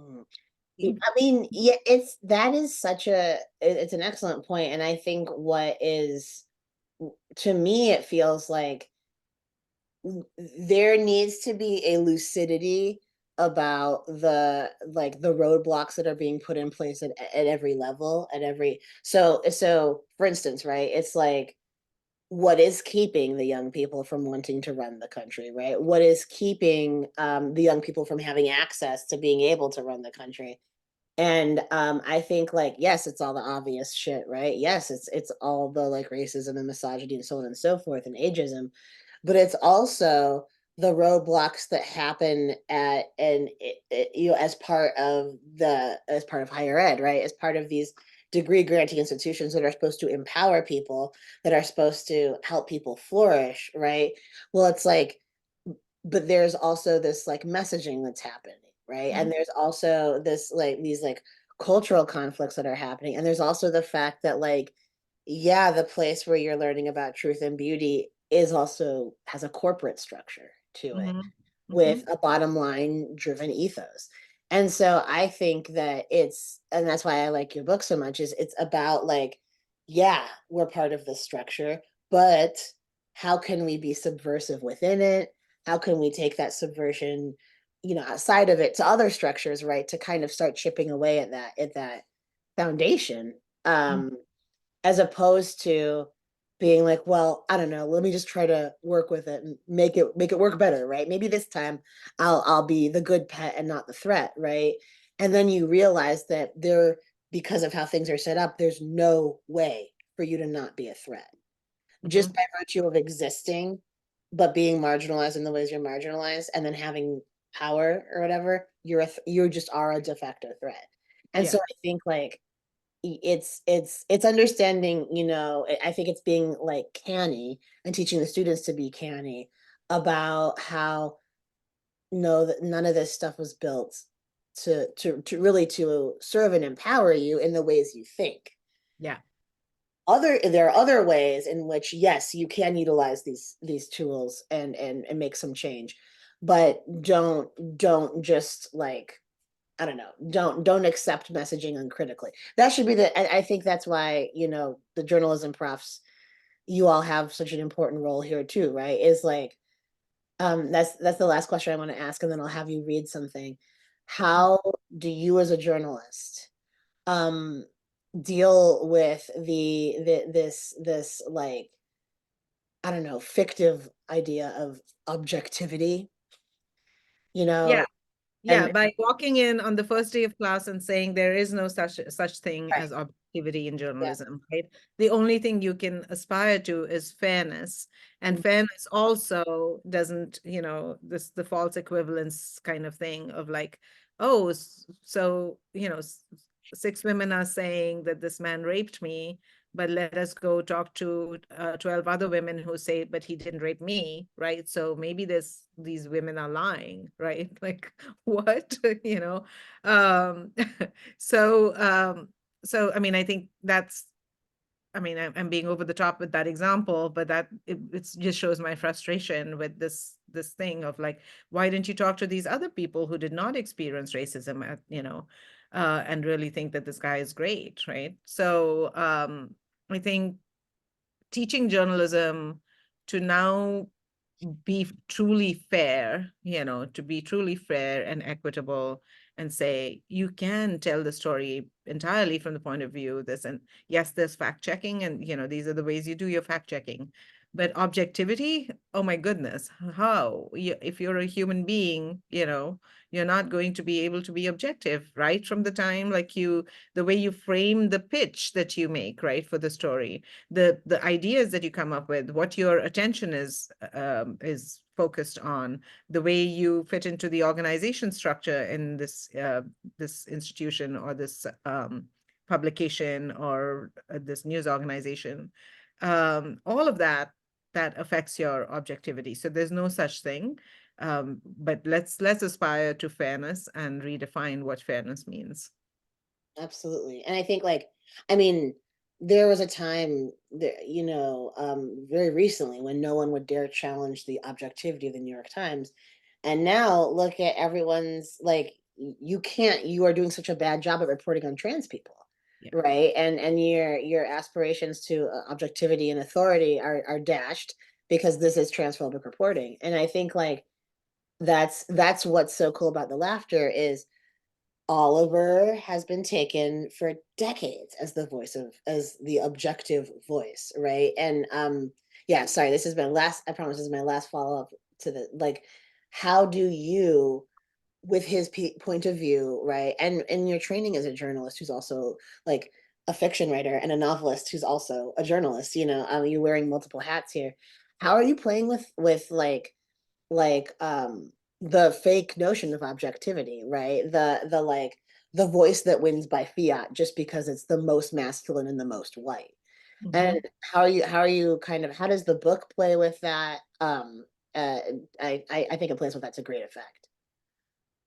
Mm. I mean, yeah, it's that is such a it's an excellent point, and I think what is to me it feels like there needs to be a lucidity about the roadblocks that are being put in place at every level, at every so for instance, right, it's like what is keeping the young people from wanting to run the country, right? What is keeping the young people from having access to being able to run the country? And I think like yes, it's all the obvious shit, right? Yes, it's all the like racism and misogyny and so on and so forth and ageism, but it's also the roadblocks that happen at and you know as part of higher ed, right? As part of these degree granting institutions that are supposed to empower people, that are supposed to help people flourish, right? Well, it's like but there's also this like messaging that's happening, right? And Mhm, there's also this like these like cultural conflicts that are happening. And there's also the fact that like, yeah, the place where you're learning about truth and beauty is also has a corporate structure to it mhm, with mhm, a bottom line driven ethos. And so I think that and that's why I like your book so much, is it's about like, yeah, we're part of this structure, but how can we be subversive within it? How can we take that subversion, you know, outside of it to other structures, right? To kind of start chipping away at that foundation. mhm, Um, as opposed to being like, well, I don't know, let me just try to work with it and make it work better, right? Maybe this time I'll be the good pet and not the threat, right? And then you realize that because of how things are set up, there's no way for you to not be a threat just mhm. by virtue of existing, but being marginalized in the ways you're marginalized, and then having power or whatever, you just are a de facto threat. And so Yeah, I think like it's understanding, you know, I think it's being like canny and teaching the students to be canny about how no, that none of this stuff was built to really to serve and empower you in the ways you think. yeah. There are other ways in which yes, you can utilize these tools and make some change, but don't just like I don't know. Don't accept messaging uncritically. That should be I think that's why, you know, the journalism profs, you all have such an important role here too, right? Is like that's the last question I want to ask, and then I'll have you read something. How do you as a journalist um deal with this like I don't know, fictive idea of objectivity, you Yeah. know, Yeah, and by walking in on the first day of class and saying there is no such thing right, as objectivity in yeah. journalism, right? The only thing you can aspire to is fairness. And Mm, fairness also doesn't, this the false equivalence kind of thing of like, oh, so, six women are saying that this man raped me, but let us go talk to 12 other women who say, but he didn't rape me, right? So maybe these women are lying, right? Like, what? you know um so I mean, I think that's, I mean, I'm being over the top with that example, but that it just shows my frustration with this thing of like, why didn't you talk to these other people who did not experience racism and really think that this guy is great, right? So I think teaching journalism to now be truly fair, to be truly fair and equitable, and say you can tell the story entirely from the point of view of this. And yes, there's fact checking, and these are the ways you do your fact checking. But objectivity, oh my goodness, how? If you're a human being, you're not going to be able to be objective right from the time, like the way you frame the pitch that you make, right, for the story, the ideas that you come up with, what your attention is focused on, the way you fit into the organization structure in this institution or this publication or this news organization. All of that affects your objectivity. So there's no such thing. But let's aspire to fairness and redefine what fairness means. absolutely. And I think like, I mean, there was a time that, you know, very recently when no one would dare challenge the objectivity of the New York Times. And now look at everyone's like you can't, you are doing such a bad job at reporting on trans people, Yeah. right? And your aspirations to objectivity and authority are dashed because this is transphobic reporting. And I think like that's what's so cool about the laughter is Oliver has been taken for decades as the voice of, as the objective voice, right? And yeah, sorry, this is my last, I promise this is my last follow-up to the, like, how do you, with his point of view, right? And your training as a journalist who's also like a fiction writer and a novelist who's also a journalist, you know, you're wearing multiple hats here. How are you playing with like the fake notion of objectivity, right? The like the voice that wins by fiat just because it's the most masculine and the most white. And Mhm. how are you kind of, how does the book play with that? Uh I think it plays with that to great effect.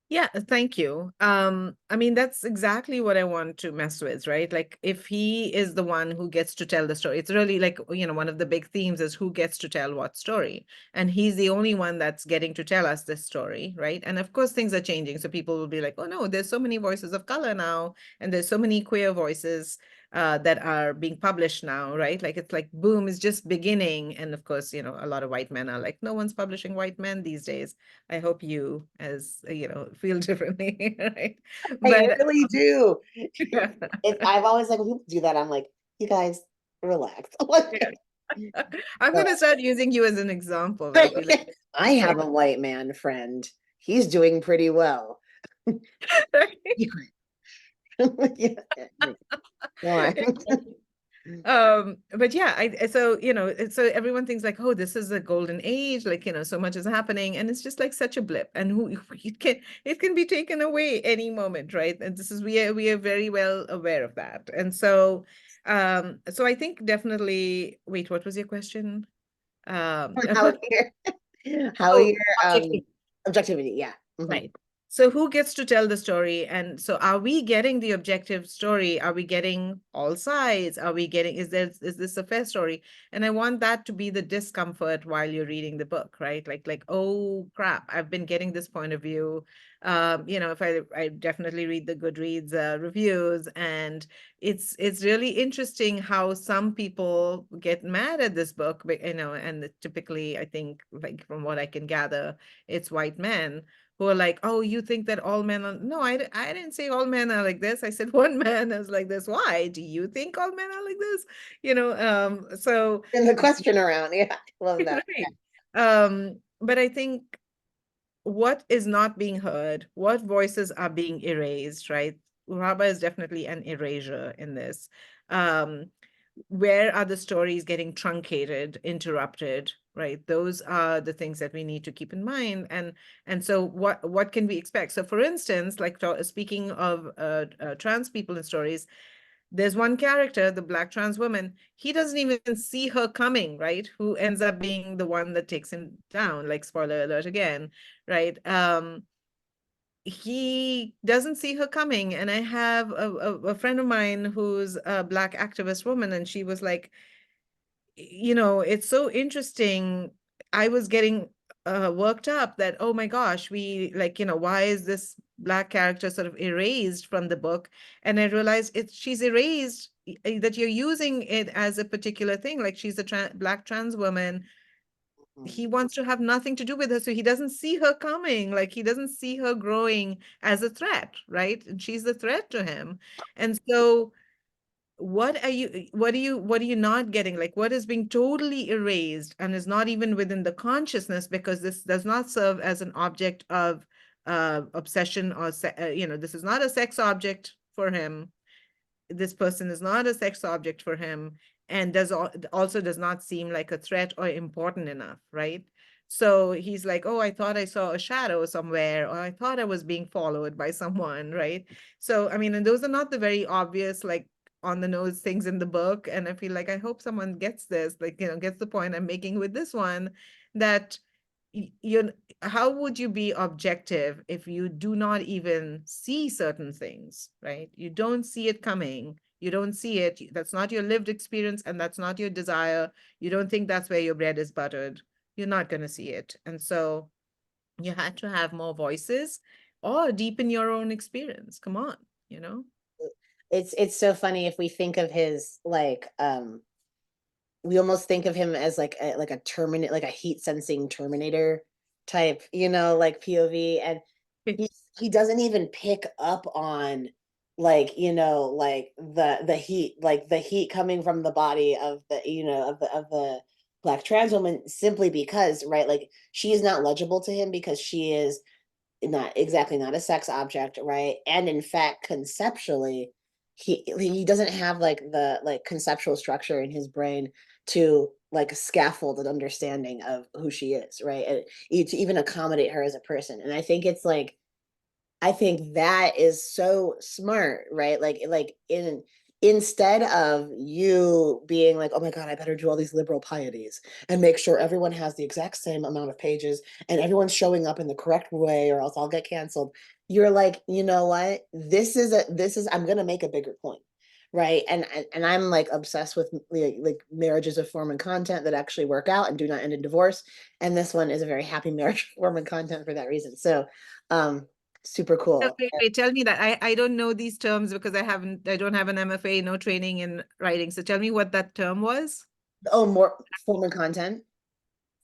Yeah, thank you. I mean, that's exactly what I want to mess with, right? Like, if he is the one who gets to tell the story, it's really like, one of the big themes is who gets to tell what story. And he's the only one that's getting to tell us this story, right? And of course, things are changing. So people will be like, oh no, there's so many voices of color now, and there's so many queer voices that are being published now, right? Like, it's like, boom, is just beginning. And of course, a lot of white men are like, no one's publishing white men these days. I hope you, as feel differently, right? I But really do. yeah, I've always like when people do that, I'm like, you guys relax. yeah. I'm But gonna start using you as an example, right? Be like, I have a white man friend. He's doing pretty well. Yeah. Go on. But yeah, so so everyone thinks like, oh, this is a golden age, like so much is happening, and it's just like such a blip, and who it can be taken away any moment, right? And this is we are very well aware of that, and so I think definitely. Wait, what was your question? How how Oh, your objective. objectivity, yeah. Mhm. Right. So who gets to tell the story? And so are we getting the objective story? Are we getting all sides? Are we getting, is this a fair story? And I want that to be the discomfort while you're reading the book, right? Like, oh crap, I've been getting this point of view. If I definitely read the Goodreads reviews, and it's really interesting how some people get mad at this book, and typically I think, like, from what I can gather, it's white men who are like, oh, you think that all men are, no, I didn't say all men are like this. I said one man is like this. Why do you think all men are like this? So And the question around, yeah, I love that. right. But I think what is not being heard, what voices are being erased, right? Uraba is definitely an erasure in this. Um, where are the stories getting truncated, interrupted, right? Those are the things that we need to keep in mind. And so what can we expect? So for instance, like speaking of trans people in stories, there's one character, the Black trans woman, he doesn't even see her coming, right? Who ends up being the one that takes him down, like, spoiler alert again, right? He doesn't see her coming. And I have a friend of mine who's a Black activist woman, and she was like, it's so interesting. I was getting worked up that, oh my gosh, we, like, why is this Black character sort of erased from the book? And I realized she's erased, that you're using it as a particular thing. Like, she's a Black trans woman. Mhm. He wants to have nothing to do with her. So he doesn't see her coming. Like, he doesn't see her growing as a threat, right? And she's the threat to him. And so what are you not getting? Like, what is being totally erased and is not even within the consciousness, because this does not serve as an object of obsession, or this is not a sex object for him. This person is not a sex object for him, and also does not seem like a threat or important enough, right? So he's like, oh, I thought I saw a shadow somewhere, or I thought I was being followed by someone, right? So I mean, and those are not the very obvious, like, on the nose things in the book. And I feel like, I hope someone gets this, like, gets the point I'm making with this one, that you how would you be objective if you do not even see certain things, right? You don't see it coming. You don't see it. That's not your lived experience, and that's not your desire. You don't think that's where your bread is buttered. You're not going to see it. And so you had to have more voices or deepen your own experience. Come on, you know? It's so funny if we think of his like we almost think of him as like a terminate, like a heat sensing Terminator type, like POV. And he he doesn't even pick up on like, like the heat, like the heat coming from the body of the, of the Black trans woman, simply because, right, like she is not legible to him because she is not a sex object, right? And in fact, conceptually, he doesn't have like the like conceptual structure in his brain to like scaffold an understanding of who she is, right? And to even accommodate her as a person. And I think it's like I think that is so smart, right? Like instead of you being like, oh my God, I better do all these liberal pieties and make sure everyone has the exact same amount of pages and everyone's showing up in the correct way or else I'll get canceled. You're like, you know what? I'm gonna make a bigger point. Right. And I'm like obsessed with like marriages of form and content that actually work out and do not end in divorce. And this one is a very happy marriage of form and content for that reason. So um super cool. Wait, wait, tell me that. I don't know these terms because I don't have an MFA, no training in writing. So tell me what that term was. Oh, more form and content.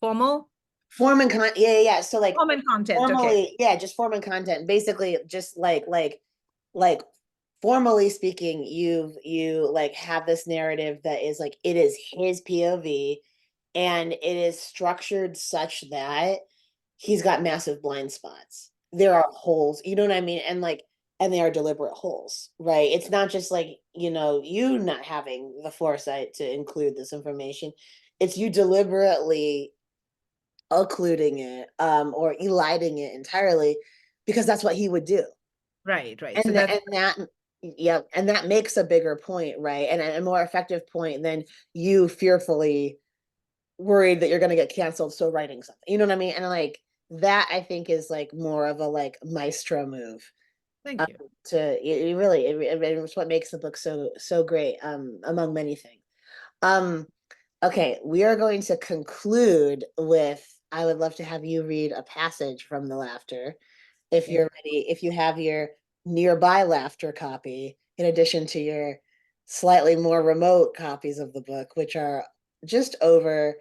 Formal? Form and content. Yeah, yeah, yeah. So like Form and content. Okay. formally, yeah, just form and content. Basically, just like formally speaking, you like have this narrative that is like it is his POV and it is structured such that he's got massive blind spots. There are holes, you know what I mean? And they are deliberate holes, right? It's not just like, you not having the foresight to include this information. It's you deliberately occluding it, or eliding it entirely because that's what he would do. Right, right. So And that's and that yeah, and that makes a bigger point, right? And a more effective point than you fearfully worried that you're going to get canceled so writing something. You know what I mean? And like that I think is like more of a like maestro move. Um, thank you. it really it's what makes the book so great, among many things. Um okay, we are going to conclude with I would love to have you read a passage from the laughter if Okay. you're ready, if you have your nearby laughter copy, in addition to your slightly more remote copies of the book, which are just over,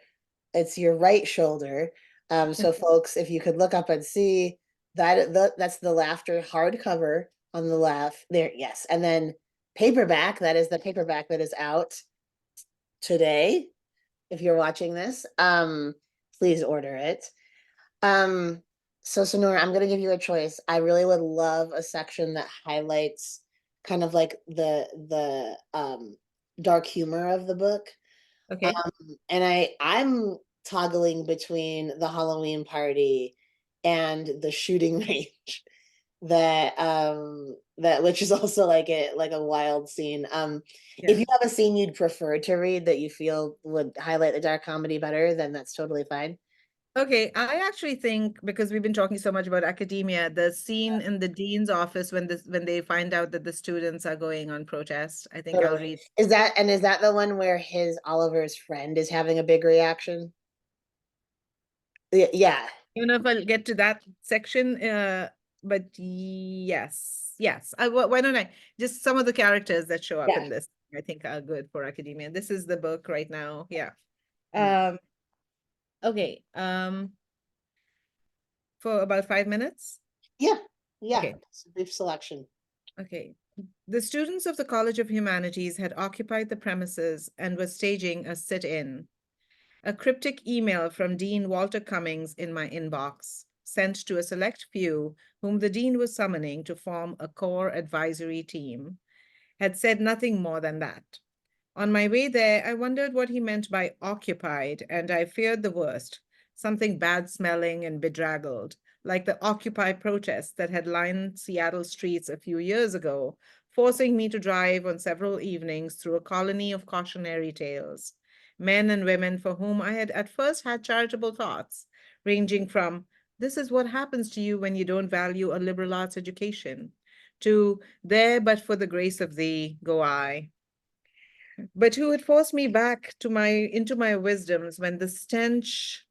it's your right shoulder. So folks, if you could look up and see that's the laughter hardcover on the left there. Yes. And then paperback, that is the paperback that is out today. If you're watching this, please order it. Um, so Sonora, I'm going to give you a choice. I really would love a section that highlights kind of like the dark humor of the book. Okay. And I'm toggling between the Halloween party and the shooting range that which is also like a wild scene. If Yeah. you have a scene you'd prefer to read that you feel would highlight the dark comedy better, then that's totally fine. Okay, I actually think because we've been talking so much about academia, the scene in the dean's office when they find out that the students are going on protest, I think I'll Totally. read. Is that the one where his Oliver's friend is having a big reaction? Yeah. I don't know if I'll get to that section, but yes, yes. Why don't I just some of the characters that show up Yeah. in this, I think are good for academia. This is the book right now. Yeah. Mm. Um, okay. For about 5 minutes. Yeah. Yeah. Okay. It's a brief selection. Okay. The students of the College of Humanities had occupied the premises and were staging a sit-in. A cryptic email from Dean Walter Cummings in my inbox, sent to a select few whom the dean was summoning to form a core advisory team, had said nothing more than that. On my way there, I wondered what he meant by occupied, and I feared the worst, something bad smelling and bedraggled, like the Occupy protests that had lined Seattle streets a few years ago, forcing me to drive on several evenings through a colony of cautionary tales. Men and women for whom I had at first had charitable thoughts, ranging from, this is what happens to you when you don't value a liberal arts education, to, there but for the grace of thee, go I, but who had forced me back to my into my wisdoms when the stench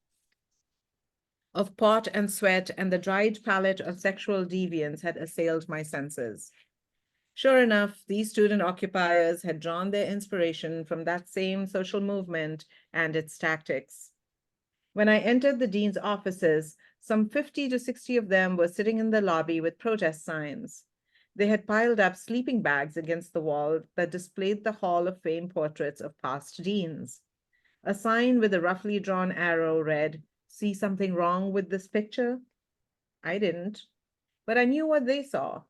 of pot and sweat and the dried palate of sexual deviance had assailed my senses. Sure enough, these student occupiers had drawn their inspiration from that same social movement and its tactics. When I entered the dean's offices, some 50 to 60 of them were sitting in the lobby with protest signs. They had piled up sleeping bags against the wall that displayed the Hall of Fame portraits of past deans. A sign with a roughly drawn arrow read, "See something wrong with this picture?" I didn't, but I knew what they saw.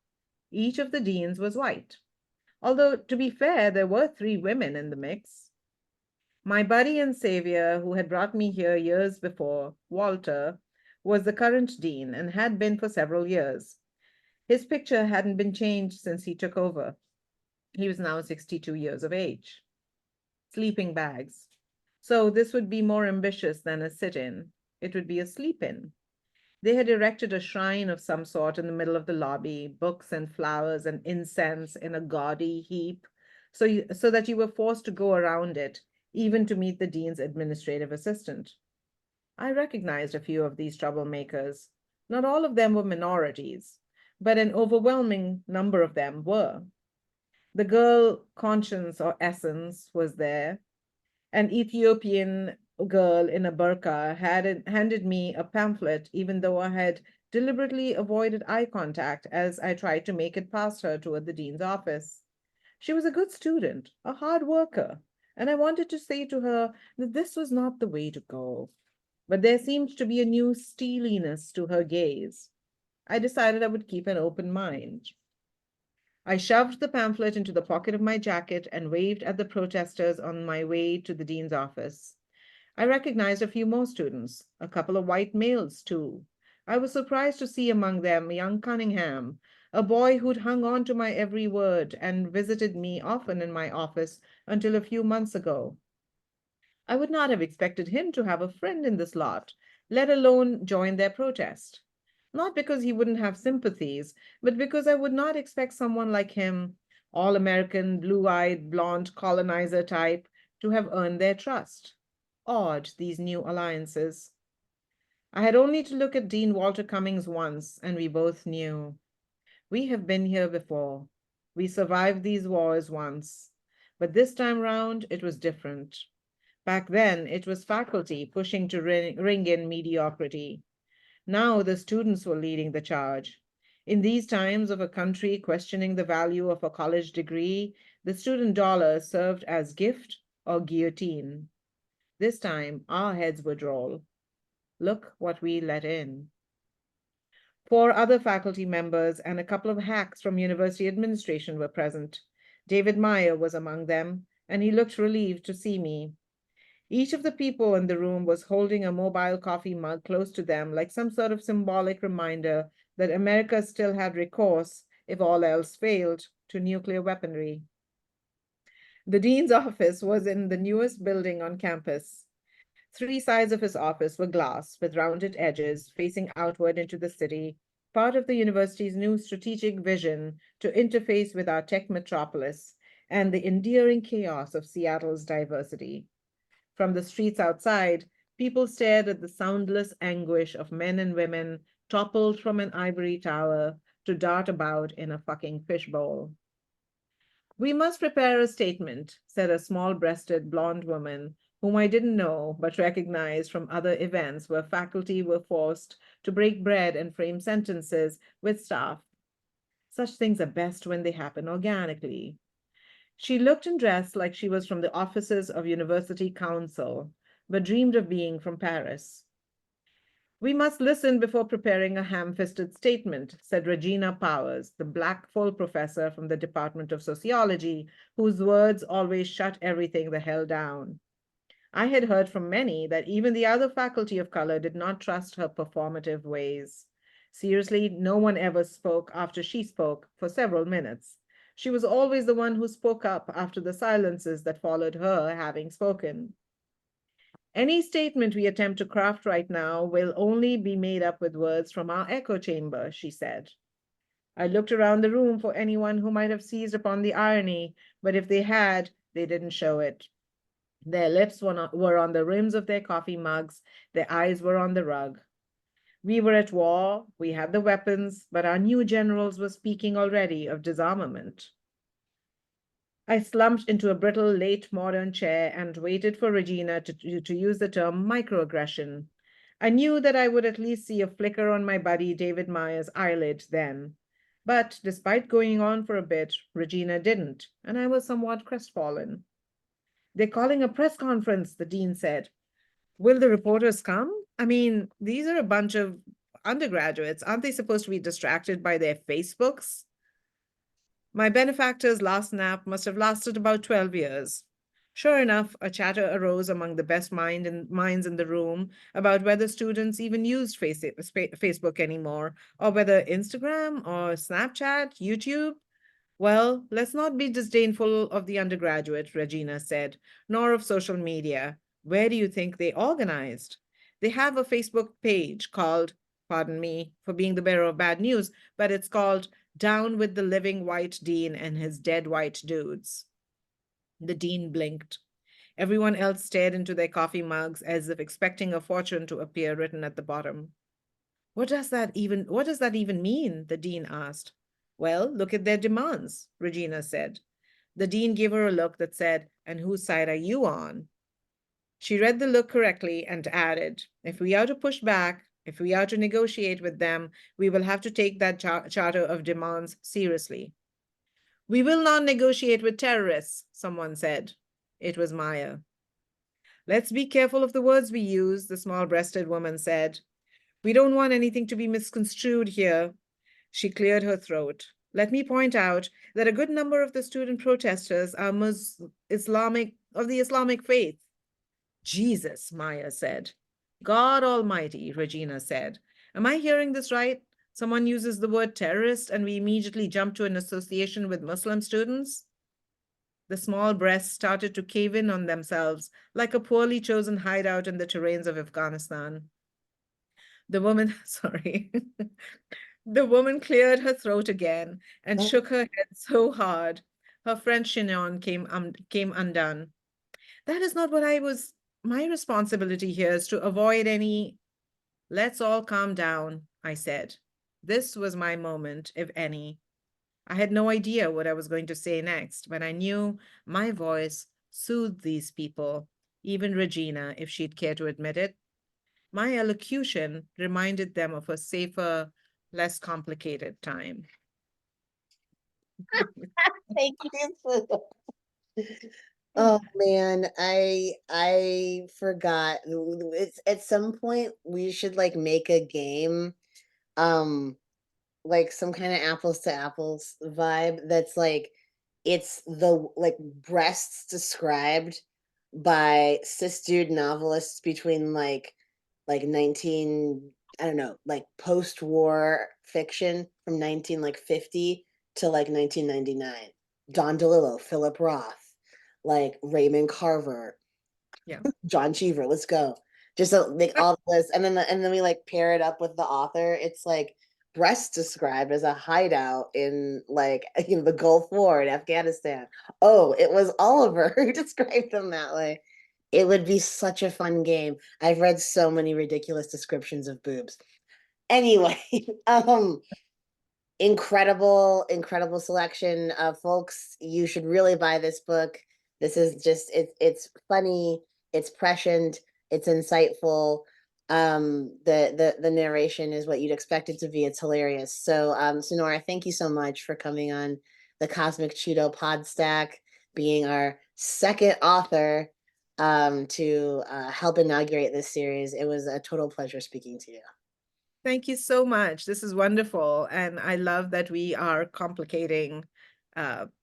Each of the deans was white. Although, to be fair, there were 3 women in the mix. My buddy and savior, who had brought me here years before, Walter, was the current dean and had been for several years. His picture hadn't been changed since he took over. He was now 62 years of age. Sleeping bags. So this would be more ambitious than a sit-in. It would be a sleep-in. They had erected a shrine of some sort in the middle of the lobby, books and flowers and incense in a gaudy heap, so that you were forced to go around it, even to meet the dean's administrative assistant. I recognized a few of these troublemakers. Not all of them were minorities, but an overwhelming number of them were. The girl Conscience or Essence was there. An Ethiopian girl in a burqa had handed me a pamphlet, even though I had deliberately avoided eye contact as I tried to make it past her toward the dean's office. She was a good student, a hard worker, and I wanted to say to her that this was not the way to go. But there seemed to be a new steeliness to her gaze. I decided I would keep an open mind. I shoved the pamphlet into the pocket of my jacket and waved at the protesters on my way to the dean's office. I recognized a few more students, a couple of white males, too. I was surprised to see among them young Cunningham, a boy who'd hung on to my every word and visited me often in my office until a few months ago. I would not have expected him to have a friend in this lot, let alone join their protest. Not because he wouldn't have sympathies, but because I would not expect someone like him, all-American, blue-eyed, blonde colonizer type, to have earned their trust. Odd, these new alliances. I had only to look at Dean Walter Cummings once, and we both knew. We have been here before. We survived these wars once. But this time round, it was different. Back then, it was faculty pushing to ring in mediocrity. Now the students were leading the charge. In these times of a country questioning the value of a college degree, the student dollar served as gift or guillotine. This time, our heads would roll. Look what we let in. 4 other faculty members and a couple of hacks from university administration were present. David Meyer was among them, and he looked relieved to see me. Each of the people in the room was holding a mobile coffee mug close to them, like some sort of symbolic reminder that America still had recourse, if all else failed, to nuclear weaponry. The dean's office was in the newest building on campus. 3 sides of his office were glass with rounded edges facing outward into the city, part of the university's new strategic vision to interface with our tech metropolis and the endearing chaos of Seattle's diversity. From the streets outside, people stared at the soundless anguish of men and women toppled from an ivory tower to dart about in a fucking fishbowl. "We must prepare a statement," said a small-breasted blonde woman whom I didn't know but recognized from other events where faculty were forced to break bread and frame sentences with staff. Such things are best when they happen organically. She looked and dressed like she was from the offices of University Council, but dreamed of being from Paris. "We must listen before preparing a ham-fisted statement," said Regina Powers, the black full professor from the Department of Sociology, whose words always shut everything the hell down. I had heard from many that even the other faculty of color did not trust her performative ways. Seriously, no one ever spoke after she spoke for several minutes. She was always the one who spoke up after the silences that followed her having spoken. "Any statement we attempt to craft right now will only be made up with words from our echo chamber," she said. I looked around the room for anyone who might have seized upon the irony, but if they had, they didn't show it. Their lips were on the rims of their coffee mugs, their eyes were on the rug. We were at war, we had the weapons, but our new generals were speaking already of disarmament. I slumped into a brittle late modern chair and waited for Regina to use the term microaggression. I knew that I would at least see a flicker on my buddy David Meyer's eyelid then. But despite going on for a bit, Regina didn't, and I was somewhat crestfallen. They're calling a press conference, the dean said. Will the reporters come? I mean, these are a bunch of undergraduates. Aren't they supposed to be distracted by their Facebooks? My benefactor's last nap must have lasted about 12 years. Sure enough, a chatter arose among the best minds in the room about whether students even used Facebook anymore, or whether Instagram or Snapchat, YouTube. Well, let's not be disdainful of the undergraduate, Regina said, nor of social media. Where do you think they organized? They have a Facebook page called, pardon me for being the bearer of bad news, but it's called Down with the Living White Dean and His Dead White Dudes. The dean blinked. Everyone else stared into their coffee mugs as if expecting a fortune to appear written at the bottom. What does that even mean? The dean asked. Well, look at their demands, Regina said. The dean gave her a look that said, and whose side are you on? She read the look correctly and added, if we are to push back, if we are to negotiate with them, we will have to take that charter of demands seriously. We will not negotiate with terrorists, someone said. It was Maya. Let's be careful of the words we use, the small-breasted woman said. We don't want anything to be misconstrued here. She cleared her throat. Let me point out that a good number of the student protesters are of the Islamic faith. Jesus, Maya said. God Almighty, Regina said. Am I hearing this right? Someone uses the word terrorist and we immediately jump to an association with Muslim students? The small breasts started to cave in on themselves like a poorly chosen hideout in the terrains of Afghanistan. The woman, sorry, the woman cleared her throat again and shook her head so hard, her French chignon came undone. That is not what my responsibility here is to avoid any. Let's all calm down, I said. This was my moment, if any. I had no idea what I was going to say next, but I knew my voice soothed these people, even Regina, if she'd care to admit it. My elocution reminded them of a safer, less complicated time. Thank you. Oh man, I forgot. It's at some point we should like make a game, um, like some kind of apples to apples vibe that's like it's the like breasts described by cis dude novelists between like 19, I don't know, like post-war fiction from 19 like 50 to like 1999. Don DeLillo, Philip Roth, like Raymond Carver, Yeah. John Cheever. Let's go. Just like all this, and then we like pair it up with the author. It's like breast described as a hideout in like the Gulf War in Afghanistan. Oh, it was Oliver who described them that way. It would be such a fun game. I've read so many ridiculous descriptions of boobs. Anyway, incredible selection of folks. You should really buy this book. This is just it's funny, it's prescient, it's insightful. The narration is what you'd expect it to be. It's hilarious. So Sonora, thank you so much for coming on the Cosmic Cheeto Podstack, being our second author to help inaugurate this series. It was a total pleasure speaking to you. Thank you so much. This is wonderful. And I love that we are complicating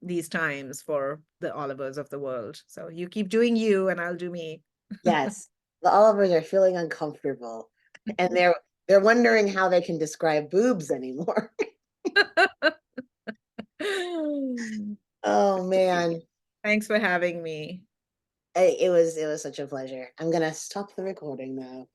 these times for the Olivers of the world. So you keep doing you and I'll do me. Yes, the Olivers are feeling uncomfortable, and they're wondering how they can describe boobs anymore. Oh man, Thanks for having me. it was such a pleasure. I'm gonna stop the recording now.